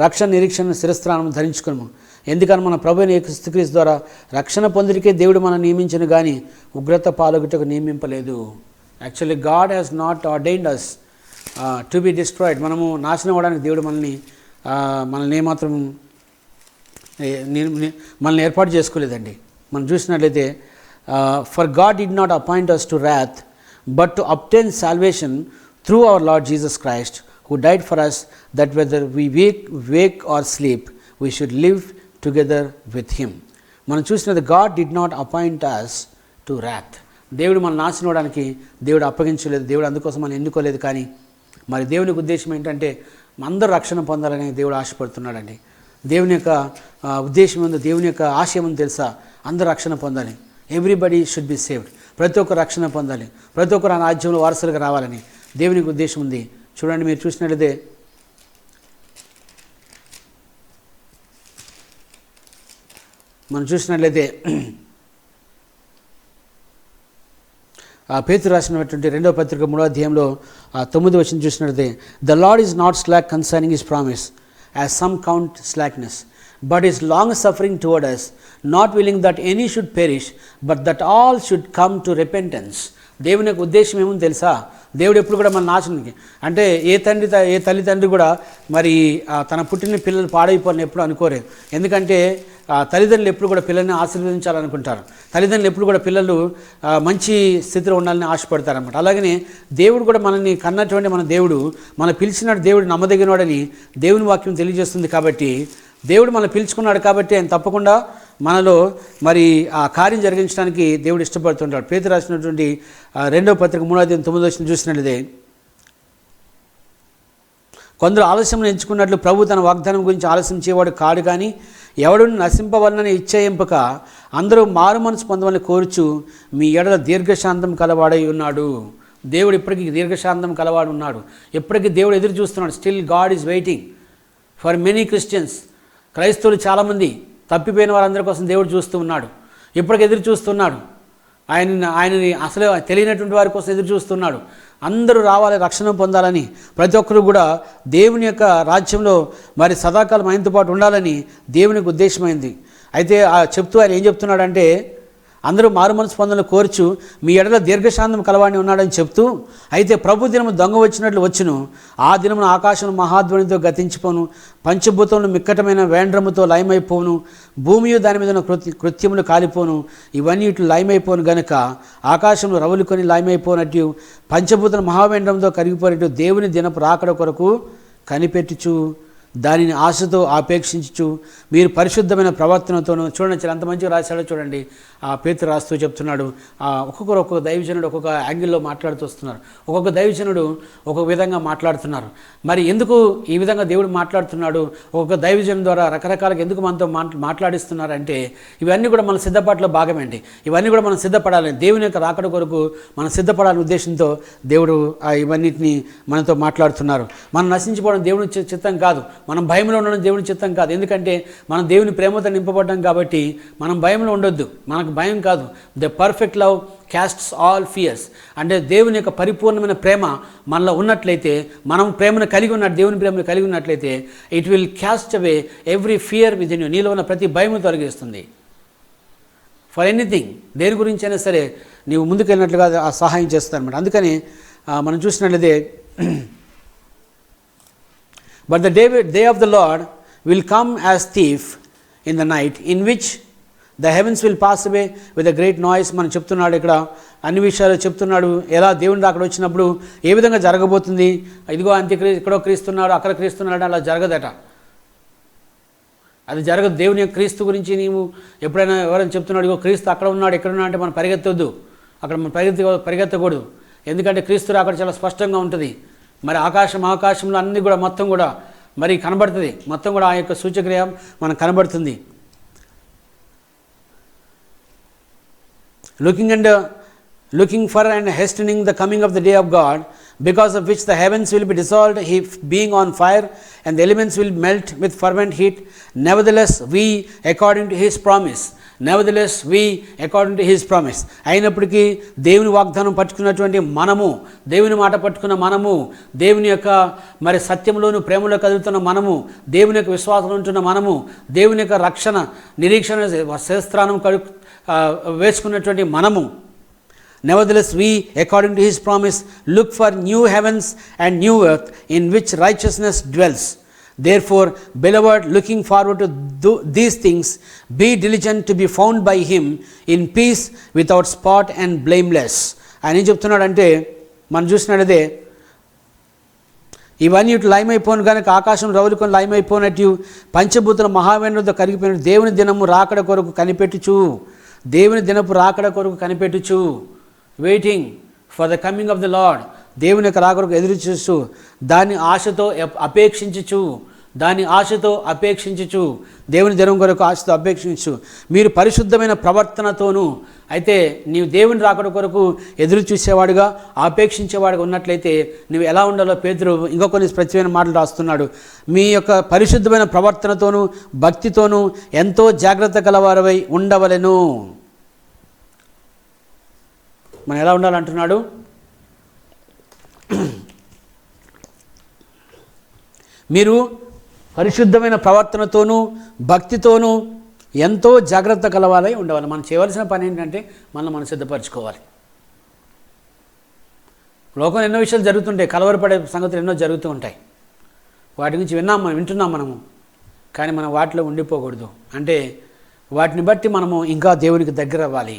రక్షణ నిరీక్షణ శిరస్త్రానము ధరించుకును. ఎందుకని మన ప్రభువైన యేసుక్రీస్తు ద్వారా రక్షణ పొందిరికే దేవుడు మనం నియమించను కానీ ఉగ్రత పాల్గొటకు నియమింపలేదు. Actually God has not ordained us to be destroyed. మనము నాశనం అవ్వడానికి దేవుడు మనల్ని ఏమాత్రం మనల్ని ఏర్పాటు చేసుకోలేదండి. మనం చూసినట్లయితే for God did not appoint us to wrath but to obtain salvation through our Lord Jesus Christ, who died for us, that whether we wake or sleep, we should live together with him. మనం చూసినది God did not appoint us to wrath. దేవుడు మనం నాశనం అవ్వడానికి దేవుడు అప్పగించలేదు, దేవుడు అందుకోసం మనం ఎన్నుకోలేదు. కానీ మరి దేవునికి ఉద్దేశం ఏంటంటే అందరూ రక్షణ పొందాలని దేవుడు ఆశపడుతున్నాడండి. దేవుని యొక్క ఉద్దేశం ఉంది, దేవుని యొక్క ఆశయం ఉంది తెలుసా? అందరూ రక్షణ పొందాలి. Everybody should be saved. ప్రతి ఒక్కరు రక్షణ పొందాలి, ప్రతి ఒక్కరు ఆ రాజ్యంలో వారసులుగా రావాలని దేవునికి ఉద్దేశం ఉంది. చూడండి, మీరు చూసినట్లయితే పేతురు రాసినటువంటి 2వ పత్రిక 3వ అధ్యాయంలో 9వ వచనం చూసినట్లయితే the lord is not slack concerning his promise as some count slackness but is long suffering toward us, not willing that any should perish, but that all should come to repentance. దేవుని యొక్క ఉద్దేశం ఏముంది తెలుసా? దేవుడు ఎప్పుడు కూడా మన నాశనానికి అంటే ఏ తల్లిదండ్రి కూడా మరి తన పుట్టిన పిల్లలు పాడైపోవాలని ఎప్పుడు అనుకోలేదు. ఎందుకంటే తల్లిదండ్రులు ఎప్పుడు కూడా పిల్లల్ని ఆశీర్వదించాలనుకుంటారు. తల్లిదండ్రులు ఎప్పుడు కూడా పిల్లలు మంచి స్థితిలో ఉండాలని ఆశపడతారన్నమాట. అలాగనే దేవుడు కూడా మనల్ని కన్నటువంటి మన దేవుడు, మన పిలిచినట్టు దేవుడు నమ్మదగినవాడని దేవుని వాక్యం తెలియజేస్తుంది. కాబట్టి దేవుడు మనం పిలుచుకున్నాడు కాబట్టి ఆయన తప్పకుండా మనలో మరి ఆ కార్యం జరిగించడానికి దేవుడు ఇష్టపడుతుంటాడు. పేతురు రాసినటువంటి 2వ పత్రిక 3వ అధ్యాయం 9వ వచనం చూసినట్లయితే కొందరు ఆలస్యం ఎంచుకున్నట్లు ప్రభు తన వాగ్దానం గురించి ఆలస్యం చేయవాడు కాడు, కానీ ఎవడు నశింపవలనని ఇచ్చేయింపక అందరూ మారు మనసు పొందవలని కోరుచు మీ ఎడల దీర్ఘశాంతం కలవాడై ఉన్నాడు. దేవుడు ఇప్పటికీ దీర్ఘశాంతం కలవాడు ఉన్నాడు. ఇప్పటికీ దేవుడు ఎదురు చూస్తున్నాడు. Still God is waiting for many Christians. క్రైస్తవులు చాలామంది తప్పిపోయిన వారందరి కోసం దేవుడు చూస్తూ ఉన్నాడు. ఇప్పటికి ఎదురు చూస్తున్నాడు. ఆయనని అసలు తెలియనటువంటి వారి కోసం ఎదురు చూస్తున్నాడు. అందరూ రావాలి, రక్షణ పొందాలని, ప్రతి ఒక్కరు కూడా దేవుని యొక్క రాజ్యంలో మరి సదాకాలం ఆయనతో పాటు ఉండాలని దేవునికి ఉద్దేశమైంది. అయితే చెప్తూ ఆయన ఏం చెప్తున్నాడంటే అందరూ మారు మనసు పొందలను కోర్చు మీ ఎడల దీర్ఘశాంతం కలవాడిని ఉన్నాడని చెప్తూ, అయితే ప్రభు దినము దొంగ వచ్చినట్లు వచ్చును, ఆ దినమున ఆకాశం మహాధ్వనితో గతించిపోను, పంచభూతములు మిక్కటమైన వేండ్రముతో లయమైపోను, భూమియు దాని మీద కృత్యములు కాలిపోను, ఇవన్నీ ఇట్లు లయమైపోను గనుక ఆకాశంలో రవులుకొని లయమైపోనట్టు పంచభూతలు మహావేండ్రంతో కరిగిపోయినట్టు దేవుని దినపు రాకడ కొరకు కనిపెట్టుచు దానిని ఆశతో ఆపేక్షించు మీరు పరిశుద్ధమైన ప్రవర్తనతోనూ. చూడండి, చాలా అంత మంచిగా రాశాడో చూడండి. పేతురు రాస్తూ చెప్తున్నాడు. ఒక్కొక్క దైవజనుడు ఒక్కొక్క యాంగిల్లో మాట్లాడుతూ వస్తున్నారు. ఒక్కొక్క దైవజనుడు ఒక్కొక్క విధంగా మాట్లాడుతున్నారు. మరి ఎందుకు ఈ విధంగా దేవుడు మాట్లాడుతున్నాడు, ఒక్కొక్క దైవజనుడు ద్వారా రకరకాలుగా ఎందుకు మనతో మాట్లాడిస్తున్నారంటే ఇవన్నీ కూడా మన సిద్ధపాటులో భాగమేంటి. ఇవన్నీ కూడా మనం సిద్ధపడాలి, దేవుని యొక్క రాకడ కొరకు మనం సిద్ధపడాలనే ఉద్దేశంతో దేవుడు ఇవన్నిటిని మనతో మాట్లాడుతున్నారు. మనం నశించిపోవడం దేవుని చిత్తం కాదు, మనం భయంలో ఉండడం దేవుని చిత్తం కాదు. ఎందుకంటే మనం దేవుని ప్రేమతో నింపబడ్డాం కాబట్టి మనం భయంలో ఉండొద్దు. మనకు భయం కాదు. The perfect love casts all fears. అంటే దేవుని యొక్క పరిపూర్ణమైన ప్రేమ మనలో ఉన్నట్లయితే, మనం ప్రేమను కలిగి ఉన్నట్టు, దేవుని ప్రేమను కలిగి ఉన్నట్లయితే it will caste away every fear with in you. నీలో ఉన్న ప్రతి భయము తొలగిస్తుంది. ఫర్ ఎనీథింగ్, దేని గురించి అయినా సరే నీవు ముందుకెళ్ళినట్లుగా ఆ సహాయం చేస్తుంది అనమాట. అందుకని మనం చూసినట్లయితే but the day of the lord will come as thief in the night, in which the heavens will pass away with a great noise. మనం చెప్తున్నాడు ఇక్కడ అన్ని విషయాలు చెప్తున్నాడు. ఎలా దేవుని అక్కడ వచ్చినప్పుడు ఏ విధంగా జరగబోతుంది. ఇదిగో ఇక్కడో క్రీస్తున్నాడు, అక్కడ క్రీస్తున్నాడు, అలా జరగదట. అది జరగదు. దేవుని యొక్క క్రీస్తు గురించి నీవు ఎప్పుడైనా ఎవరైనా చెప్తున్నాడు, ఇగో క్రీస్తు అక్కడ ఉన్నాడు, ఎక్కడ ఉన్నాడు అంటే మనం పరిగెత్తొద్దు. అక్కడ మనం పరిగెత్తకూడదు. ఎందుకంటే క్రీస్తు అక్కడ చాలా స్పష్టంగా ఉంటుంది. మరి ఆకాశంలో అన్నీ కూడా మొత్తం కూడా మరి కనబడుతుంది. మొత్తం కూడా ఆ యొక్క సూచక్రియ మనకు కనబడుతుంది. Looking for and hastening the coming of the day of God, because of which the heavens will be dissolved, he being on fire, and the elements will melt with fervent heat. Nevertheless we according to his promise, అయినప్పటికీ దేవుని వాగ్దానం పట్టుకున్నటువంటి మనము, దేవుని మాట పట్టుకున్న మనము, దేవుని యొక్క మరి సత్యంలోను ప్రేమలో కదులుతున్న మనము, దేవుని యొక్క విశ్వాసంలో ఉంటున్న మనము, దేవుని యొక్క రక్షణ నిరీక్షణ శస్త్రానం వేసుకున్నటువంటి మనము, nevertheless we according to his promise look for new heavens and new earth in which righteousness dwells. Therefore, beloved, looking forward to these things, be diligent to be found by him in peace, without spot and blameless. ఆయన ఏం చెప్తున్నాడంటే, మనం చూసినట్లయితే ఇవన్నీ ఇటు లయమైపోను కనుక ఆకాశం రవులుకొని లయమైపోయినట్టు పంచభూతుల మహావేణులతో కరిగిపోయినట్టు దేవుని దినము రాకడ కొరకు కనిపెట్టుచు, దేవుని దినపు రాకడ కొరకు కనిపెట్టుచు, waiting for the coming of the Lord, దేవుని యొక్క రాకడకు ఎదురు చూస్తూ దాన్ని ఆశతో అపేక్షించుచు, దేవుని దినం కొరకు ఆశతో అపేక్షించు, మీరు పరిశుద్ధమైన ప్రవర్తనతోనూ. అయితే నీవు దేవుని రాకడ కొరకు ఎదురు చూసేవాడుగా ఆపేక్షించేవాడుగా ఉన్నట్లయితే నువ్వు ఎలా ఉండాలో పేతురు ఇంకో కొన్ని ప్రత్యేకమైన మాటలు రాస్తున్నాడు. మీ యొక్క పరిశుద్ధమైన ప్రవర్తనతోనూ భక్తితోనూ ఎంతో జాగ్రత్త గలవారవై ఉండవలెను. మనం ఎలా ఉండాలంటున్నాడు? మీరు పరిశుద్ధమైన ప్రవర్తనతోనూ భక్తితోనూ ఎంతో జాగ్రత్త కలవాలై ఉండవాలి. మనం చేయవలసిన పని ఏంటంటే మనం సిద్ధపరచుకోవాలి. లోకంలో ఎన్నో విషయాలు జరుగుతుంటాయి, కలవరపడే సంగతులు ఎన్నో జరుగుతూ ఉంటాయి. వాటి గురించి వింటున్నాం మనము, కానీ మనం వాటిలో ఉండిపోకూడదు. అంటే వాటిని బట్టి మనము ఇంకా దేవునికి దగ్గర అవ్వాలి.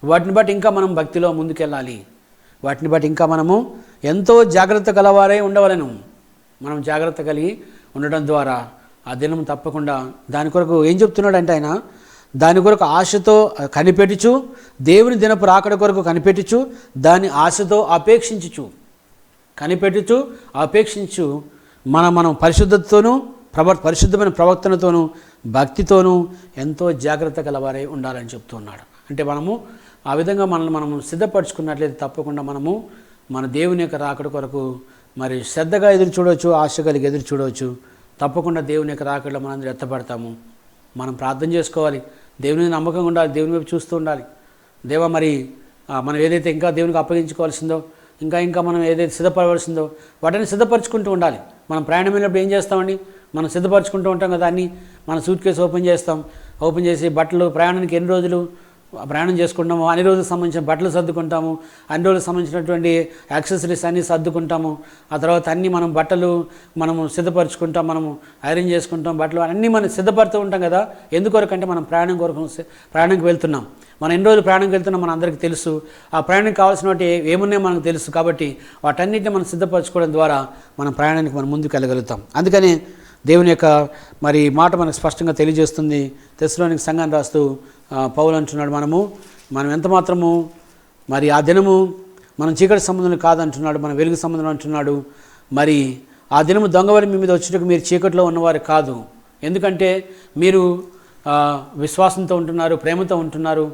వాటిని బట్టి ఇంకా మనం భక్తిలో ముందుకెళ్ళాలి. వాటిని బట్టి ఇంకా మనము ఎంతో జాగ్రత్త గలవారై ఉండవలను. మనం జాగ్రత్త కలిగి ఉండడం ద్వారా ఆ దినం తప్పకుండా దాని కొరకు ఏం చెప్తున్నాడంటే ఆయన, దాని కొరకు ఆశతో కనిపెట్టుచు, దేవుని దినపు రాకడ కొరకు కనిపెట్టుచు, దాని ఆశతో అపేక్షించు మనం పరిశుద్ధతతోనూ పరిశుద్ధమైన ప్రవర్తనతోనూ భక్తితోనూ ఎంతో జాగ్రత్త గలవారై ఉండాలని చెప్తున్నాడు. అంటే మనము ఆ విధంగా మనము సిద్ధపరచుకున్నట్లయితే తప్పకుండా మనము మన దేవుని యొక్క రాకడ కొరకు మరి శ్రద్ధగా ఎదురు చూడవచ్చు, ఆశ కలిగి ఎదురు చూడవచ్చు. తప్పకుండా దేవుని యొక్క రాకడలో మనందరూ ఎత్తపడతాము. మనం ప్రార్థన చేసుకోవాలి, దేవుని నమ్మకంగా ఉండాలి, దేవుని వైపు చూస్తూ ఉండాలి. దేవా, మరి మనం ఏదైతే ఇంకా దేవునికి అప్పగించుకోవాల్సిందో, ఇంకా మనం ఏదైతే సిద్ధపడవలసిందో వాటిని సిద్ధపరచుకుంటూ ఉండాలి. మనం ప్రయాణమైనప్పుడు ఏం చేస్తామండి, మనం సిద్ధపరచుకుంటూ ఉంటాం కదా. అన్నీ మన సూట్ కేసు ఓపెన్ చేసి బట్టలు, ప్రయాణానికి ఎన్ని రోజులు ప్రయాణం చేసుకుంటాము, అన్ని రోజులకు సంబంధించిన బట్టలు సర్దుకుంటాము, అన్ని రోజులకు సంబంధించినటువంటి యాక్సెసరీస్ అన్నీ సర్దుకుంటాము. ఆ తర్వాత అన్నీ మనము సిద్ధపరచుకుంటాం, మనము ఐరన్ చేసుకుంటాం, బట్టలు అన్నీ మనం సిద్ధపడుతూ ఉంటాం కదా. ఎందుకొరకంటే మనం ప్రయాణానికి వెళ్తున్నాం. మనం ఎన్ని రోజులు ప్రయాణంకి వెళ్తున్నాం మన అందరికీ తెలుసు. ఆ ప్రయాణానికి కావాల్సిన వాటి ఏమున్నాయో మనకు తెలుసు. కాబట్టి వాటన్నిటిని మనం సిద్ధపరచుకోవడం ద్వారా మనం ప్రయాణానికి మనం ముందుకు వెళ్ళగలుగుతాం. అందుకని దేవుని యొక్క మరి మాట మనకు స్పష్టంగా తెలియజేస్తుంది. తెస్సలోనిక సంఘాన్ని రాస్తూ పౌలు అంటున్నాడు, మనం ఎంత మాత్రము మరి ఆ దినము మనం చీకటి సంబంధం కాదంటున్నాడు, మన వెలుగు సంబంధం అంటున్నాడు. మరి ఆ దినము దొంగవారి మీ మీద వచ్చేటప్పుడు మీరు చీకటిలో ఉన్నవారు కాదు. ఎందుకంటే మీరు విశ్వాసంతో ఉంటున్నారు, ప్రేమతో ఉంటున్నారు,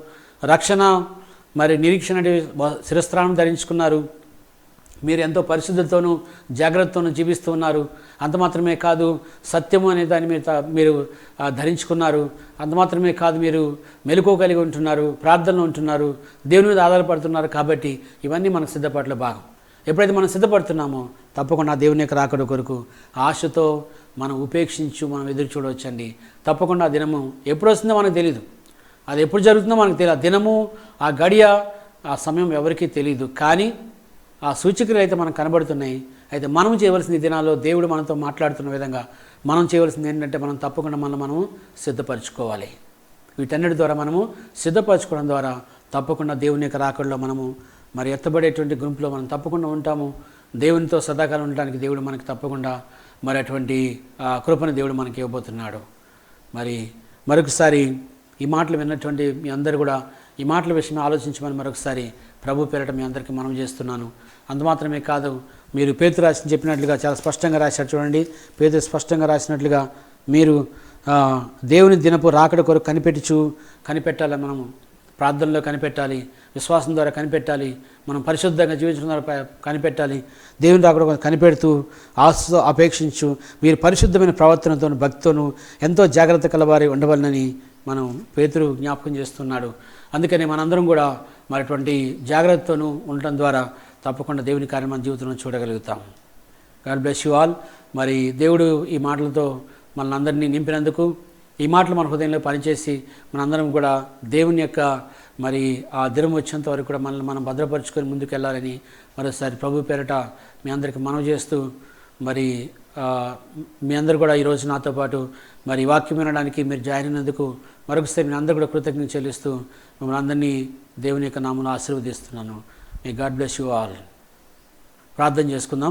రక్షణ మరి నిరీక్షణ శిరస్త్రాణం ధరించుకున్నారు, మీరు ఎంతో పరిశుద్ధతోనూ జాగ్రత్తతోనూ జీవిస్తూ ఉన్నారు. అంత మాత్రమే కాదు, సత్యము అనే దాన్ని మీరు ధరించుకున్నారు. అంత మాత్రమే కాదు, మీరు మెలకువ కలిగి ఉంటున్నారు, ప్రార్థనలో ఉంటున్నారు, దేవుని మీద ఆధారపడుతున్నారు. కాబట్టి ఇవన్నీ మనకు సిద్ధపాట్ల భాగం. ఎప్పుడైతే మనం సిద్ధపడుతున్నామో తప్పకుండా దేవుని యొక్క రాకడ కొరకు ఆశతో మనం మనం ఎదురు చూడవచ్చండి. తప్పకుండా ఆ దినము ఎప్పుడు వస్తుందో మనకు తెలియదు, అది ఎప్పుడు జరుగుతుందో మనకు తెలియదు. ఆ దినము, ఆ గడియ, ఆ సమయం ఎవరికీ తెలియదు. కానీ ఆ సూచికలు అయితే మనకు కనబడుతున్నాయి. అయితే మనం చేయవలసిన దినాల్లో దేవుడు మనతో మాట్లాడుతున్న విధంగా మనం చేయవలసింది ఏంటంటే మనం తప్పకుండా మనము సిద్ధపరచుకోవాలి. వీటన్నిటి ద్వారా మనము సిద్ధపరచుకోవడం ద్వారా తప్పకుండా దేవుని యొక్క రాకడలో మనము మరి ఎత్తబడేటువంటి గుంపులో మనం తప్పకుండా ఉంటాము. దేవునితో సదాకాలం ఉండడానికి దేవుడు మనకి తప్పకుండా మరి అటువంటి కృపను దేవుడు మనకి ఇవ్వబోతున్నాడు. మరి మరొకసారి ఈ మాటలు విన్నటువంటి మీ అందరూ కూడా ఈ మాటల విషయమే ఆలోచించమని మరొకసారి ప్రభు పేరట మీ అందరికీ మనం చేస్తున్నాను. అంత మాత్రమే కాదు, మీరు పేతురు రాసి చెప్పినట్లుగా చాలా స్పష్టంగా రాశారు. చూడండి, పేతురు స్పష్టంగా రాసినట్లుగా మీరు దేవుని దినపు రాకడ కొరకు కనిపెట్టాలి. మనము ప్రార్థనలో కనిపెట్టాలి, విశ్వాసం ద్వారా కనిపెట్టాలి, మనం పరిశుద్ధంగా జీవించడం ద్వారా కనిపెట్టాలి. దేవుని రాకడ కనిపెడుతూ ఆశతో అపేక్షించు మీరు పరిశుద్ధమైన ప్రవర్తనతోను భక్తితోనూ ఎంతో జాగ్రత్త కలవారి ఉండవలనని మనం పేతురు జ్ఞాపకం చేస్తున్నాడు. అందుకని మనందరం కూడా మరి అటువంటి జాగ్రత్తతోనూ ఉండటం ద్వారా తప్పకుండా దేవుని కార్యం మన జీవితంలో చూడగలుగుతాం. God bless you all. మరి దేవుడు ఈ మాటలతో మనల్ని అందరినీ నింపినందుకు, ఈ మాటలు మన హృదయంలో పనిచేసి మనందరం కూడా దేవుని యొక్క మరి ఆ దినం వచ్చేంత వరకు కూడా మనల్ని మనం భద్రపరుచుకొని ముందుకు వెళ్ళాలని మరోసారి ప్రభు పేరట మీ అందరికీ మనవి చేస్తూ, మరి మీ అందరూ కూడా ఈరోజు నాతో పాటు మరి వాక్యం వినడానికి మీరు జాయిన్ అయినందుకు మరొకసారి మీ అందరూ కూడా కృతజ్ఞత చెల్లిస్తూ మిమ్మల్ని అందరినీ దేవుని యొక్క నామములో ఆశీర్వదిస్తున్నాను. May God bless you all. ప్రార్థన చేసుకుందాం.